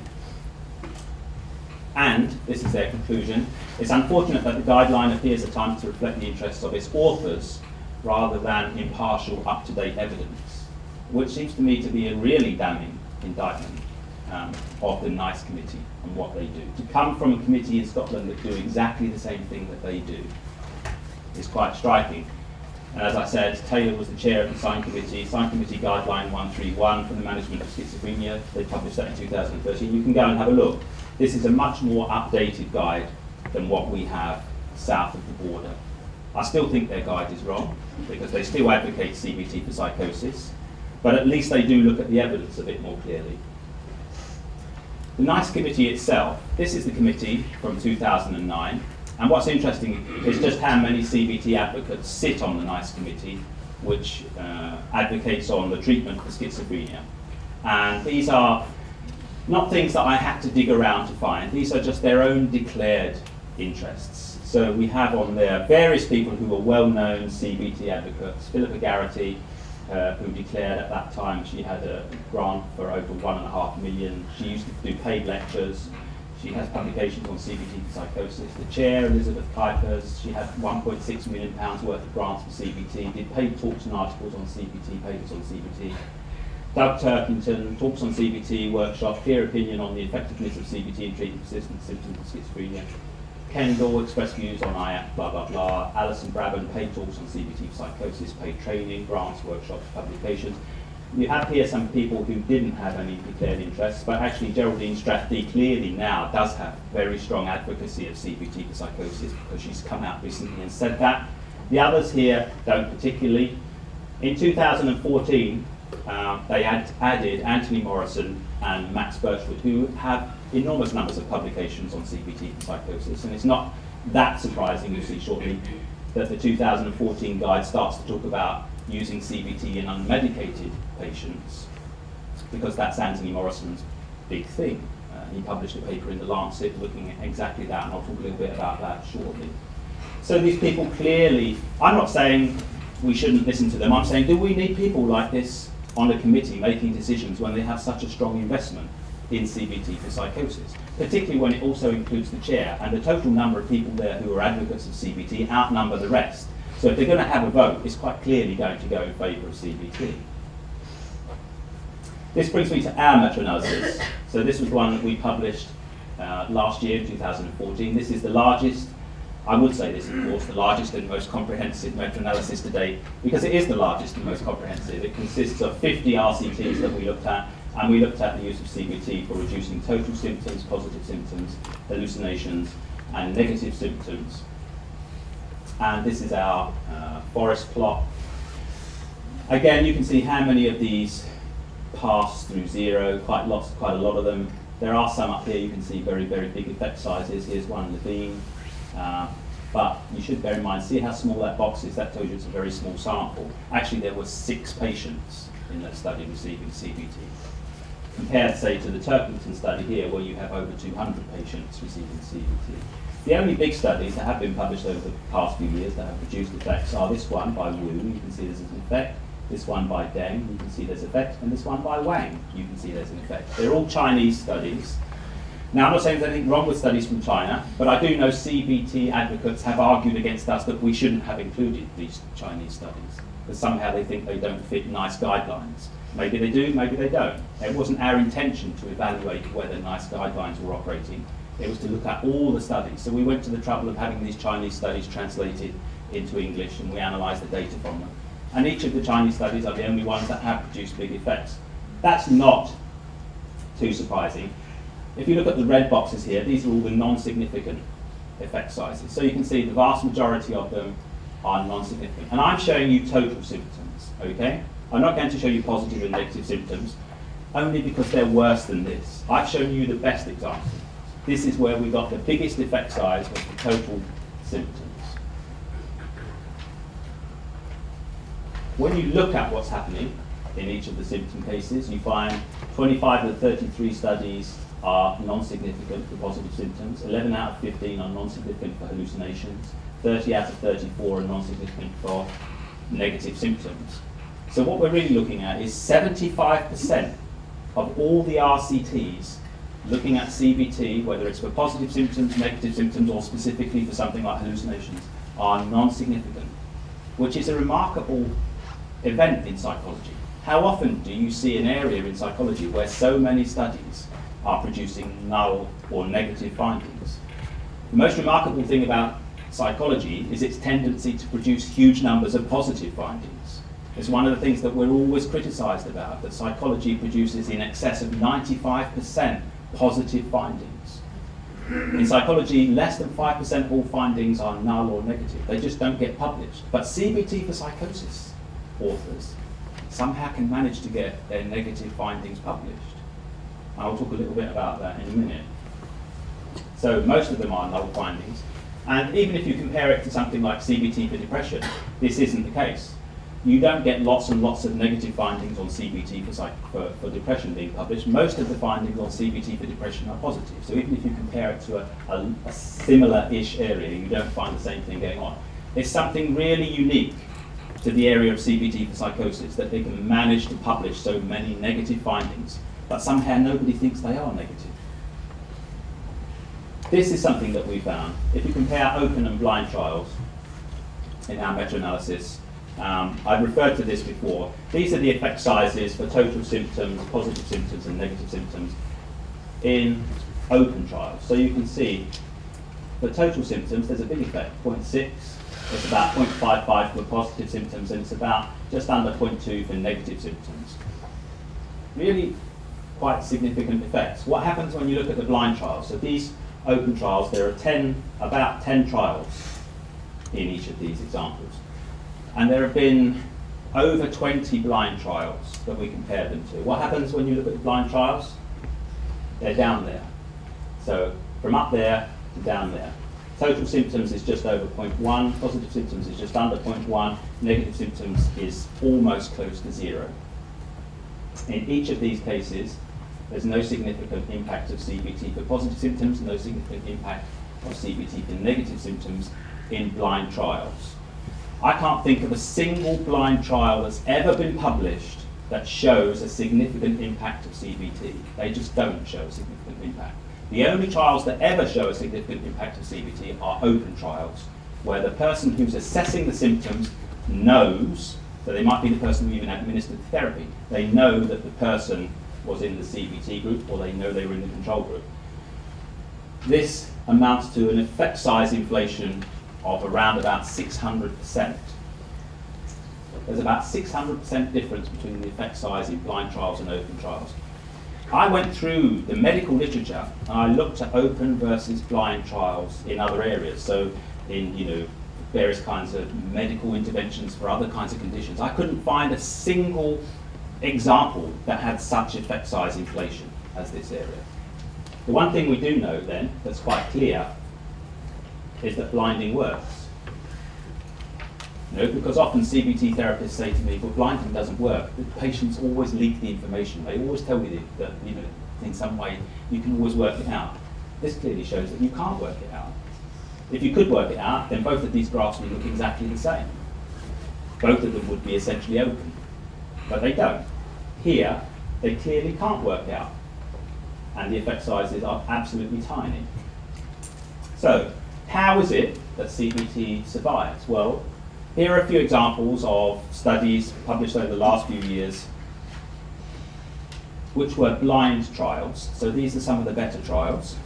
And, this is their conclusion, it's unfortunate that the guideline appears at times to reflect the interests of its authors rather than impartial, up-to-date evidence, which seems to me to be a really damning indictment of the NICE committee and what they do. To come from a committee in Scotland that do exactly the same thing that they do is quite striking. And as I said, Taylor was the chair of the SIGN committee guideline 131 for the management of schizophrenia. They published that in 2013. You can go and have a look. This is a much more updated guide than what we have south of the border. I still think their guide is wrong because they still advocate CBT for psychosis, but at least they do look at the evidence a bit more clearly. The NICE committee itself, this is the committee from 2009, and what's interesting is just how many CBT advocates sit on the NICE committee, which advocates on the treatment for schizophrenia. And these are not things that I had to dig around to find, these are just their own declared interests. So we have on there various people who were well-known CBT advocates. Philippa Garrity, who declared at that time she had a grant for over $1.5 million. She used to do paid lectures. She has publications on CBT for psychosis. The chair, Elizabeth Kuipers, she had £1.6 million worth of grants for CBT, did paid talks and articles on CBT, papers on CBT. Doug Turkington, talks on CBT, workshop, peer opinion on the effectiveness of CBT in treating persistent symptoms of schizophrenia. Kendall expressed views on IAP, blah, blah, blah. Alison Brabham, paid talks on CBT for psychosis, paid training, grants, workshops, publications. You have here some people who didn't have any declared interests, but actually Geraldine Strathdee clearly now does have very strong advocacy of CBT for psychosis because she's come out recently and said that. The others here don't particularly. In 2014, they added Anthony Morrison and Max Birchwood, who have enormous numbers of publications on CBT for psychosis, and it's not that surprising, you'll see shortly, that the 2014 guide starts to talk about using CBT in unmedicated patients, because that's Anthony Morrison's big thing. He published a paper in The Lancet looking at exactly that, and I'll talk a little bit about that shortly. So these people clearly, I'm not saying we shouldn't listen to them. I'm saying, do we need people like this on a committee making decisions when they have such a strong investment in CBT for psychosis, particularly when it also includes the chair, and the total number of people there who are advocates of CBT outnumber the rest. So if they're going to have a vote, it's quite clearly going to go in favour of CBT. This brings me to our meta-analysis. So this was one that we published last year, 2014. This is the largest, I would say this, of course, the largest and most comprehensive meta-analysis to date, because it is the largest and most comprehensive. It consists of 50 RCTs that we looked at, and we looked at the use of CBT for reducing total symptoms, positive symptoms, hallucinations, and negative symptoms. And this is our forest plot. Again, you can see how many of these pass through zero, quite a lot of them. There are some up here, you can see very, very big effect sizes. Here's one in the beam. But you should bear in mind, see how small that box is, that tells you it's a very small sample. Actually, there were 6 patients in that study receiving CBT. Compared, say, to the Turkington study here, where you have over 200 patients receiving CBT. The only big studies that have been published over the past few years that have produced effects are this one by Wu, you can see there's an effect, this one by Deng, you can see there's an effect, and this one by Wang, you can see there's an effect. They're all Chinese studies. Now, I'm not saying there's anything wrong with studies from China, but I do know CBT advocates have argued against us that we shouldn't have included these Chinese studies, because somehow they think they don't fit NICE guidelines. Maybe they do, maybe they don't. It wasn't our intention to evaluate whether NICE guidelines were operating. It was to look at all the studies. So we went to the trouble of having these Chinese studies translated into English, and we analysed the data from them. And each of the Chinese studies are the only ones that have produced big effects. That's not too surprising. If you look at the red boxes here, these are all the non-significant effect sizes. So you can see the vast majority of them are non-significant. And I'm showing you total symptoms, okay? I'm not going to show you positive and negative symptoms, only because they're worse than this. I've shown you the best example. This is where we got the biggest effect size was the total symptoms. When you look at what's happening in each of the symptom cases, you find 25 of the 33 studies are non-significant for positive symptoms, 11 out of 15 are non-significant for hallucinations, 30 out of 34 are non-significant for negative symptoms. So what we're really looking at is 75% of all the RCTs looking at CBT, whether it's for positive symptoms, negative symptoms, or specifically for something like hallucinations, are non-significant, which is a remarkable event in psychology. How often do you see an area in psychology where so many studies are producing null or negative findings? The most remarkable thing about psychology is its tendency to produce huge numbers of positive findings. It's one of the things that we're always criticised about, that psychology produces in excess of 95% positive findings. In psychology, less than 5% of all findings are null or negative. They just don't get published. But CBT for psychosis authors somehow can manage to get their negative findings published. I'll talk a little bit about that in a minute. So most of them are null findings. And even if you compare it to something like CBT for depression, this isn't the case. You don't get lots and lots of negative findings on CBT for depression being published. Most of the findings on CBT for depression are positive. So even if you compare it to a similar-ish area, you don't find the same thing going on. It's something really unique to the area of CBT for psychosis, that they can manage to publish so many negative findings, but somehow nobody thinks they are negative. This is something that we found. If you compare open and blind trials in our meta-analysis, I've referred to this before. These are the effect sizes for total symptoms, positive symptoms, and negative symptoms in open trials. So you can see for total symptoms, there's a big effect, 0.6. It's about 0.55 for positive symptoms, and it's about just under 0.2 for negative symptoms. Really quite significant effects. What happens when you look at the blind trials? So these open trials, there are about 10 trials in each of these examples. And there have been over 20 blind trials that we compare them to. What happens when you look at the blind trials? They're down there. So from up there to down there. Total symptoms is just over 0.1, positive symptoms is just under 0.1, negative symptoms is almost close to 0. In each of these cases, there's no significant impact of CBT for positive symptoms, no significant impact of CBT for negative symptoms in blind trials. I can't think of a single blind trial that's ever been published that shows a significant impact of CBT. They just don't show a significant impact. The only trials that ever show a significant impact of CBT are open trials, where the person who's assessing the symptoms knows, so they might be the person who even administered the therapy, they know that the person was in the CBT group, or they know they were in the control group. This amounts to an effect size inflation of around about 600%. There's about 600% difference between the effect size in blind trials and open trials. I went through the medical literature and I looked at open versus blind trials in other areas. So in various kinds of medical interventions for other kinds of conditions. I couldn't find a single example that had such effect size inflation as this area. The one thing we do know then, that's quite clear, is that blinding works. Because often CBT therapists say to me, well, blinding doesn't work. The patients always leak the information. They always tell you that in some way you can always work it out. This clearly shows that you can't work it out. If you could work it out, then both of these graphs would look exactly the same. Both of them would be essentially open, but they don't. Here, they clearly can't work out, and the effect sizes are absolutely tiny. So, how is it that CBT survives? Well, here are a few examples of studies published over the last few years which were blind trials. So these are some of the better trials.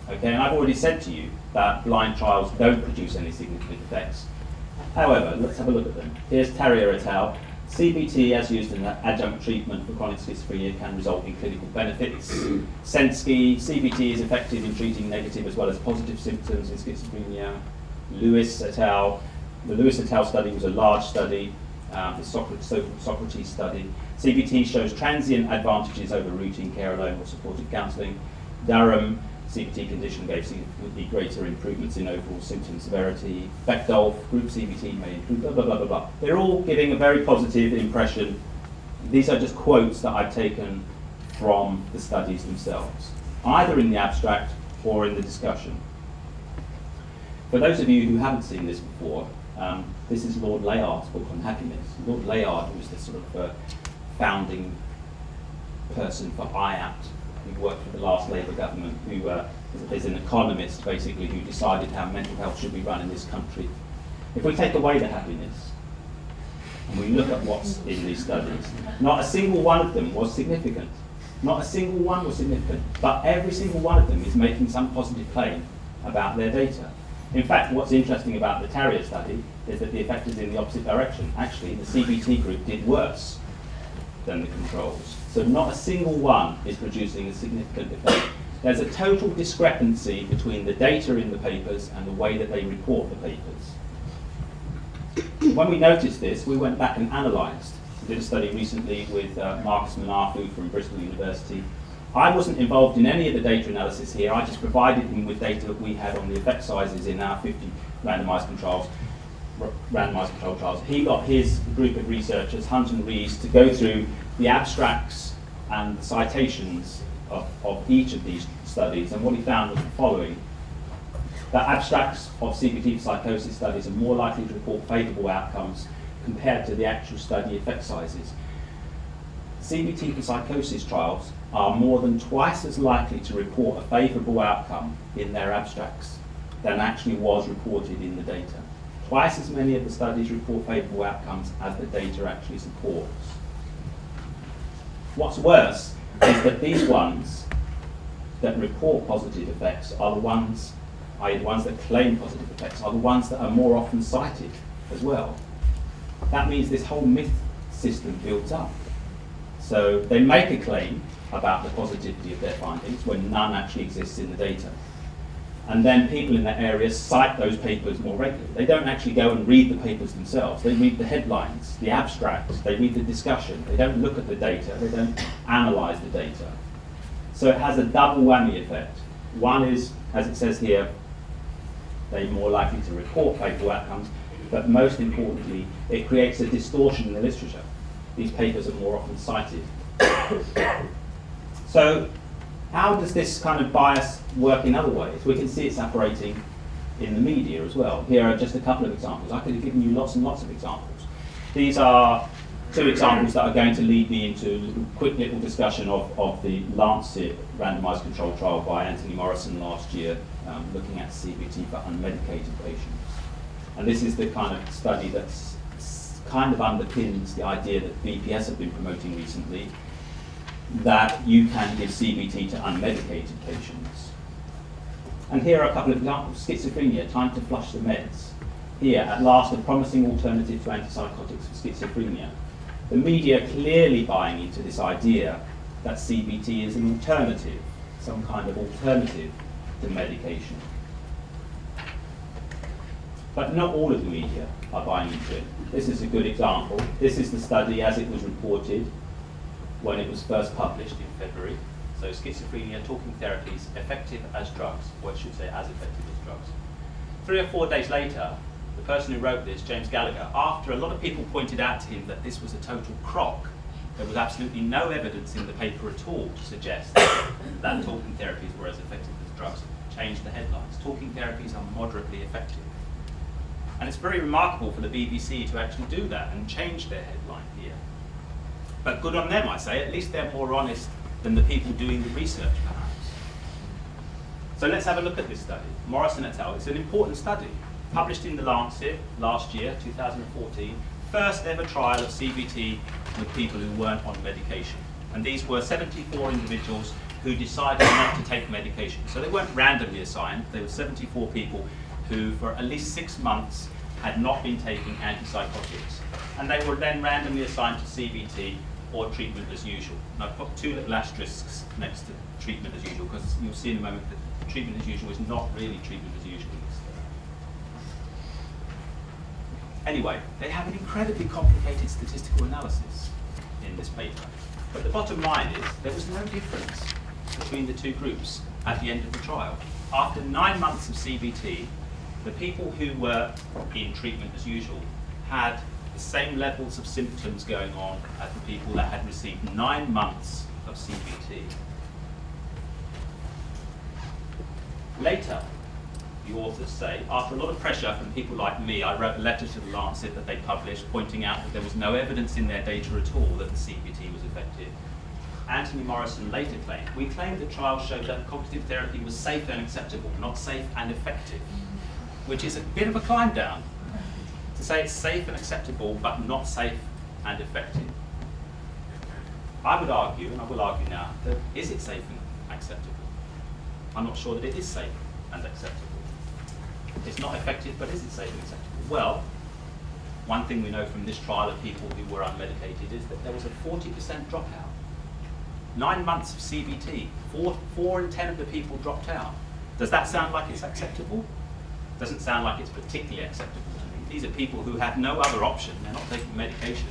Okay, and I've already said to you that blind trials don't produce any significant effects. However, let's have a look at them. Here's Tarrier et al. CBT, as used in adjunct treatment for chronic schizophrenia, can result in clinical benefits. Sensky, CBT is effective in treating negative as well as positive symptoms in schizophrenia. Lewis et al. The Lewis et al. Study was a large study, the Socrates study. CBT shows transient advantages over routine care alone or supported counselling. Durham, CBT condition gave significantly greater improvements in overall symptom severity. Bechdolf, group CBT may improve, blah, blah, blah, blah, blah. They're all giving a very positive impression. These are just quotes that I've taken from the studies themselves, either in the abstract or in the discussion. For those of you who haven't seen this before, this is Lord Layard's book on happiness. Lord Layard, who was the sort of founding person for IAPT, who worked for the last Labour government, who is an economist, basically, who decided how mental health should be run in this country. If we take away the happiness, and we look at what's in these studies, not a single one of them was significant. Not a single one was significant, but every single one of them is making some positive claim about their data. In fact, what's interesting about the Tarrier study is that the effect is in the opposite direction. Actually, the CBT group did worse than the controls. So not a single one is producing a significant effect. There's a total discrepancy between the data in the papers and the way that they report the papers. When we noticed this, we went back and analysed. We did a study recently with Marcus Manafu from Bristol University. I wasn't involved in any of the data analysis here. I just provided him with data that we had on the effect sizes in our 50 randomised control trials. He got his group of researchers, Hunt and Rees, to go through the abstracts and the citations of each of these studies, and what he found was the following. That abstracts of CBT for psychosis studies are more likely to report favourable outcomes compared to the actual study effect sizes. CBT for psychosis trials are more than twice as likely to report a favourable outcome in their abstracts than actually was reported in the data. Twice as many of the studies report favourable outcomes as the data actually supports. What's worse is that these ones that report positive effects are the ones, i.e. the ones that claim positive effects, are the ones that are more often cited as well. That means this whole myth system builds up. So they make a claim about the positivity of their findings when none actually exists in the data. And then people in that area cite those papers more regularly. They don't actually go and read the papers themselves. They read the headlines, the abstracts, they read the discussion. They don't look at the data, they don't analyse the data. So it has a double whammy effect. One is, as it says here, they're more likely to report favourable outcomes, but most importantly, it creates a distortion in the literature. These papers are more often cited. So how does this kind of bias work in other ways? We can see it's operating in the media as well. Here are just a couple of examples. I could have given you lots and lots of examples. These are two examples that are going to lead me into a quick little discussion of the Lancet randomised control trial by Anthony Morrison last year, looking at CBT for unmedicated patients. And this is the kind of study that's kind of underpins the idea that BPS have been promoting recently, that you can give CBT to unmedicated patients. And here are a couple of examples. Schizophrenia, time to flush the meds. Here, at last, a promising alternative to antipsychotics for schizophrenia. The media clearly buying into this idea that CBT is an alternative, some kind of alternative to medication. But not all of the media are buying into it. This is a good example. This is the study as it was reported when it was first published in February. So schizophrenia, talking therapies, effective as drugs, or I should say as effective as drugs. 3 or 4 days later, the person who wrote this, James Gallagher, after a lot of people pointed out to him that this was a total crock, there was absolutely no evidence in the paper at all to suggest that talking therapies were as effective as drugs, changed the headlines. Talking therapies are moderately effective. And it's very remarkable for the BBC to actually do that and change their headline here. But good on them, I say. At least they're more honest than the people doing the research, perhaps. So let's have a look at this study. Morrison et al. It's an important study. Published in the Lancet last year, 2014. First ever trial of CBT with people who weren't on medication. And these were 74 individuals who decided not to take medication. So they weren't randomly assigned. They were 74 people who, for at least 6 months, had not been taking antipsychotics. And they were then randomly assigned to CBT or treatment as usual. And I've put 2 little asterisks next to treatment as usual, because you'll see in a moment that treatment as usual is not really treatment as usual. Anyway, they have an incredibly complicated statistical analysis in this paper. But the bottom line is there was no difference between the two groups at the end of the trial. After 9 months of CBT, the people who were in treatment as usual had the same levels of symptoms going on as the people that had received 9 months of CBT. Later, the authors say, after a lot of pressure from people like me, I wrote a letter to the Lancet that they published pointing out that there was no evidence in their data at all that the CBT was effective. Anthony Morrison later claimed, we claimed the trial showed that cognitive therapy was safe and acceptable, not safe and effective, which is a bit of a climb down. To say it's safe and acceptable, but not safe and effective. I would argue, and I will argue now, that is it safe and acceptable? I'm not sure that it is safe and acceptable. It's not effective, but is it safe and acceptable? Well, one thing we know from this trial of people who were unmedicated is that there was a 40% dropout. 9 months of CBT, 4 in 10 of the people dropped out. Does that sound like it's acceptable? Doesn't sound like it's particularly acceptable to me. These are people who have no other option, they're not taking medication,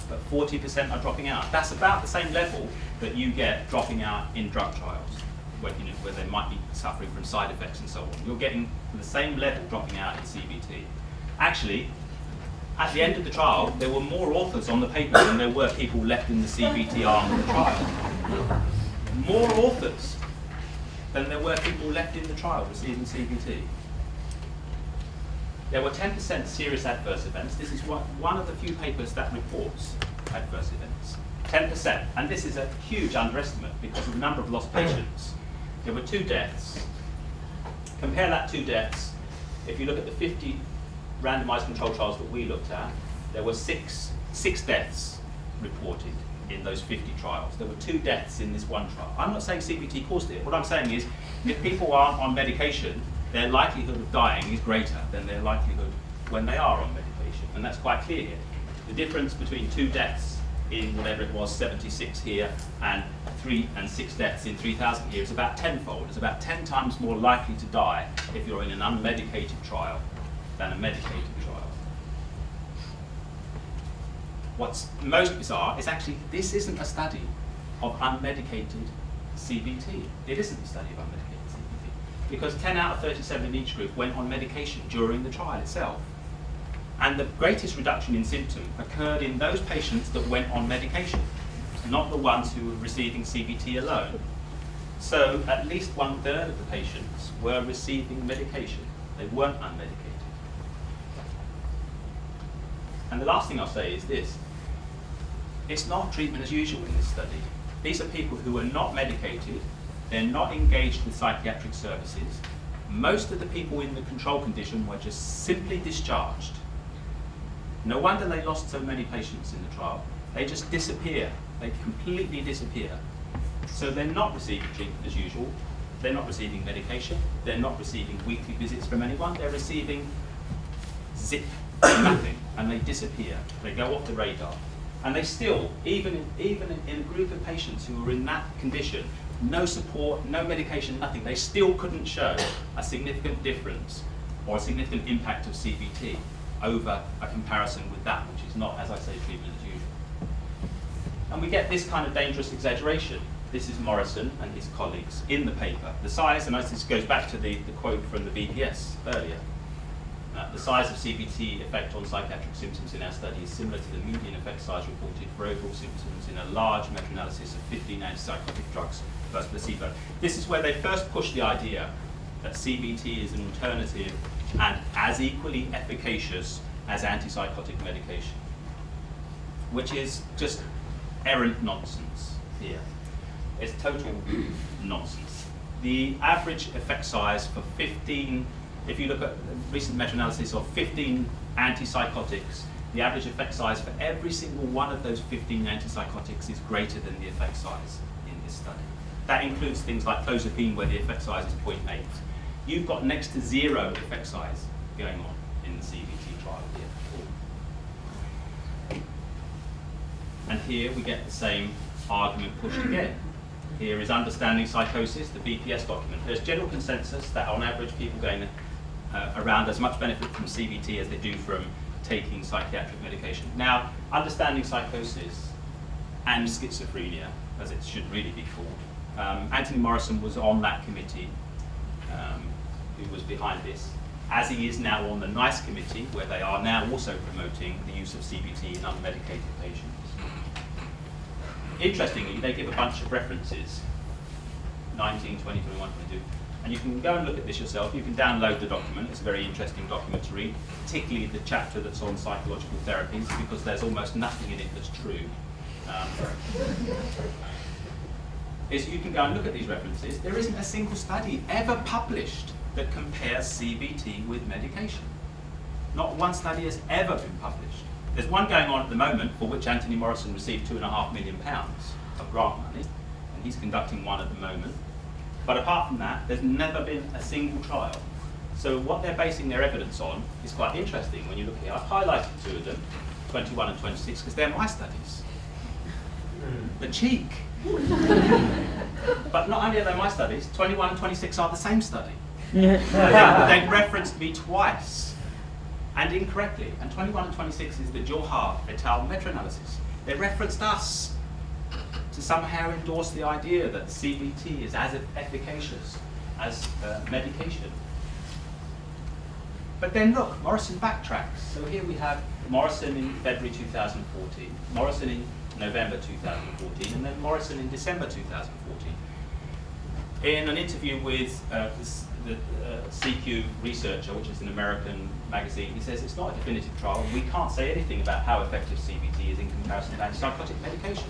but 40% are dropping out. That's about the same level that you get dropping out in drug trials, where they might be suffering from side effects and so on. You're getting the same level dropping out in CBT. Actually, at the end of the trial, there were more authors on the paper than there were people left in the CBT arm of the trial. More authors than there were people left in the trial receiving CBT. There were 10% serious adverse events. This is one of the few papers that reports adverse events. 10%, and this is a huge underestimate because of the number of lost patients. There were 2 deaths. Compare that 2 deaths. If you look at the 50 randomized control trials that we looked at, there were six deaths reported in those 50 trials. There were 2 deaths in this one trial. I'm not saying CBT caused it. What I'm saying is, if people aren't on medication, their likelihood of dying is greater than their likelihood when they are on medication. And that's quite clear here. The difference between 2 deaths in whatever it was, 76 here, and 3 and 6 deaths in 3,000 here is about tenfold. It's about 10 times more likely to die if you're in an unmedicated trial than a medicated trial. What's most bizarre is actually this isn't a study of unmedicated CBT. It isn't a study of unmedicated CBT because 10 out of 37 in each group went on medication during the trial itself. And the greatest reduction in symptom occurred in those patients that went on medication, not the ones who were receiving CBT alone. So at least 1/3 of the patients were receiving medication. They weren't unmedicated. And the last thing I'll say is this. It's not treatment as usual in this study. These are people who are not medicated, they're not engaged with psychiatric services. Most of the people in the control condition were just simply discharged. No wonder they lost so many patients in the trial. They just disappear. They completely disappear. So they're not receiving treatment as usual. They're not receiving medication. They're not receiving weekly visits from anyone. They're receiving zip, nothing, and they disappear. They go off the radar. And they still, even in a group of patients who are in that condition, no support, no medication, nothing, they still couldn't show a significant difference or a significant impact of CBT over a comparison with that, which is not, as I say, treatment as usual. And we get this kind of dangerous exaggeration. This is Morrison and his colleagues in the paper. The size, and this goes back to the quote from the BPS earlier, the size of CBT effect on psychiatric symptoms in our study is similar to the median effect size reported for overall symptoms in a large meta-analysis of 15 antipsychotic drugs versus placebo. This is where they first pushed the idea that CBT is an alternative and as equally efficacious as antipsychotic medication, which is just errant nonsense here. It's total nonsense. The average effect size for 15, if you look at recent meta-analysis of 15 antipsychotics, the average effect size for every single one of those 15 antipsychotics is greater than the effect size in this study. That includes things like clozapine, where the effect size is 0.8. You've got next to zero effect size going on in the CBT trial here. And here we get the same argument pushed again. Here is Understanding Psychosis, the BPS document. There's general consensus that on average people gain around as much benefit from CBT as they do from taking psychiatric medication. Now, Understanding Psychosis and Schizophrenia, as it should really be called, Anthony Morrison was on that committee who was behind this, as he is now on the NICE committee, where they are now also promoting the use of CBT in unmedicated patients. Interestingly, they give a bunch of references, 19, 20, 21, 22, and you can go and look at this yourself. You can download the document. It's a very interesting document to read, particularly the chapter that's on psychological therapies, because there's almost nothing in it that's true. You can go and look at these references. There isn't a single study ever published that compares CBT with medication. Not one study has ever been published. There's one going on at the moment for which Anthony Morrison received £2.5 million of grant money, and he's conducting one at the moment. But apart from that, there's never been a single trial. So what they're basing their evidence on is quite interesting when you look here. I've highlighted two of them, 21 and 26, because they're my studies. The cheek. But not only are they my studies, 21 and 26 are the same study. They referenced me twice, and incorrectly. And 21 and 26 is the Johar et al. Meta-analysis. They referenced us to somehow endorse the idea that CBT is as efficacious as medication. But then look, Morrison backtracks. So here we have Morrison in February 2014, Morrison in November 2014, and then Morrison in December 2014. In an interview with the CQ researcher, which is an American magazine, he says it's not a definitive trial. We can't say anything about how effective CBT is in comparison to antipsychotic medication.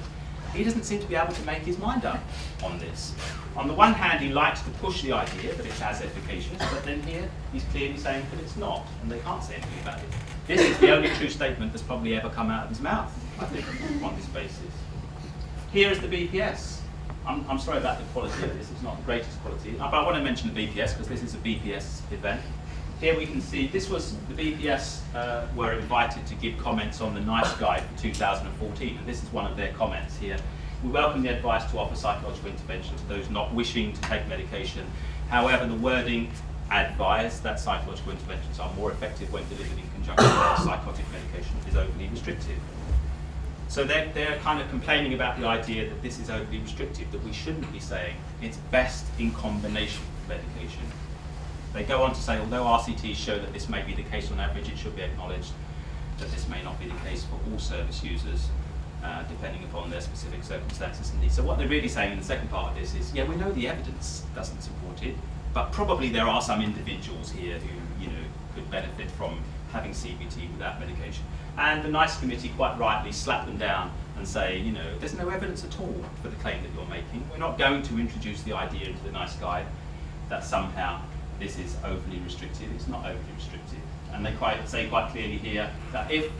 He doesn't seem to be able to make his mind up on this. On the one hand, he likes to push the idea that it's as efficacious, but then here he's clearly saying that it's not, and they can't say anything about it. This is the only true statement that's probably ever come out of his mouth, I think, on this basis. Here is the BPS. I'm sorry about the quality of this, it's not the greatest quality, but I want to mention the BPS because this is a BPS event. Here we can see, this was, the BPS were invited to give comments on the NICE guide for 2014, and this is one of their comments here. We welcome the advice to offer psychological intervention to those not wishing to take medication. However, the wording advised that psychological interventions are more effective when delivered in conjunction with psychotic medication is overly restrictive. So they're kind of complaining about the idea that this is overly restrictive, that we shouldn't be saying it's best in combination with medication. They go on to say, although RCTs show that this may be the case on average, it should be acknowledged that this may not be the case for all service users, depending upon their specific circumstances and needs. So what they're really saying in the second part of this is, yeah, we know the evidence doesn't support it, but probably there are some individuals here who could benefit from having CBT without medication. And the NICE committee quite rightly slapped them down and say, there's no evidence at all for the claim that you're making. We're not going to introduce the idea into the NICE guide that somehow this is overly restrictive. It's not overly restrictive. And they say quite clearly here that if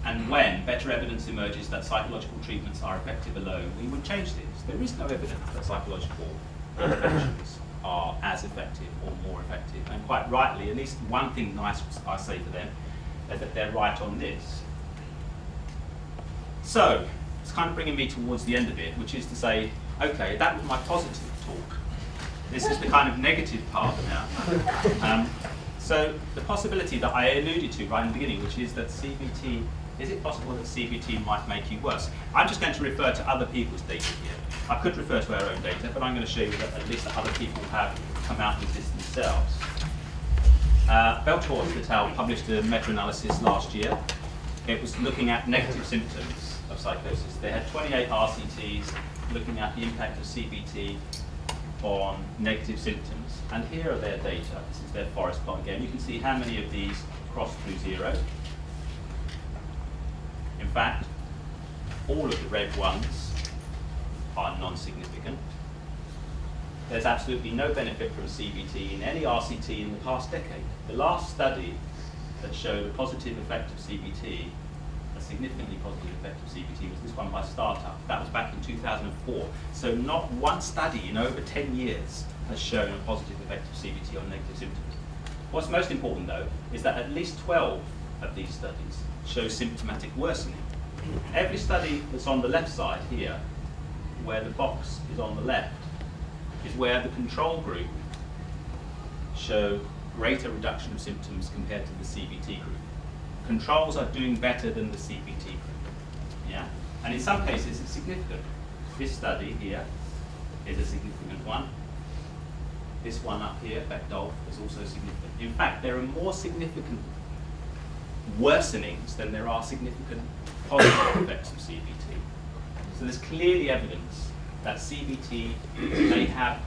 and when better evidence emerges that psychological treatments are effective alone, we would change this. There is no evidence that psychological interventions are as effective or more effective. And quite rightly, at least one thing nice I say for them is that they're right on this. So, it's kind of bringing me towards the end of it, which is to say, okay, that was my positive talk. This is the kind of negative part now. So, the possibility that I alluded to right in the beginning, which is that CBT, is it possible that CBT might make you worse? I'm just going to refer to other people's data here. I could refer to our own data, but I'm going to show you that at least other people have come out with this themselves. Beltor et al. Published a meta-analysis last year. It was looking at negative symptoms of psychosis. They had 28 RCTs looking at the impact of CBT on negative symptoms. And here are their data. This is their forest plot again. You can see how many of these cross through zero. In fact, all of the red ones are non-significant. There's absolutely no benefit from CBT in any RCT in the past decade. The last study that showed a positive effect of CBT, a significantly positive effect of CBT, was this one by Startup. That was back in 2004. So not one study in over 10 years has shown a positive effect of CBT on negative symptoms. What's most important, though, is that at least 12 of these studies show symptomatic worsening. Every study that's on the left side here, where the box is on the left, is where the control group show greater reduction of symptoms compared to the CBT group. Controls are doing better than the CBT group. Yeah? And in some cases it's significant. This study here is a significant one. This one up here, Bechdolf, is also significant. In fact, there are more significant worsenings than there are significant positive effects of CBT. So there's clearly evidence that CBT may have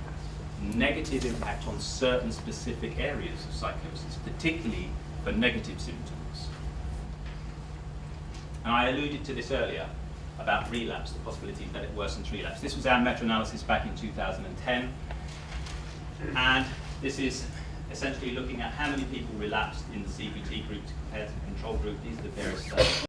negative impact on certain specific areas of psychosis, particularly for negative symptoms. And I alluded to this earlier about relapse, the possibility that it worsens relapse. This was our meta-analysis back in 2010, and this is essentially looking at how many people relapsed in the CBT group compared to the control group. These are the various studies.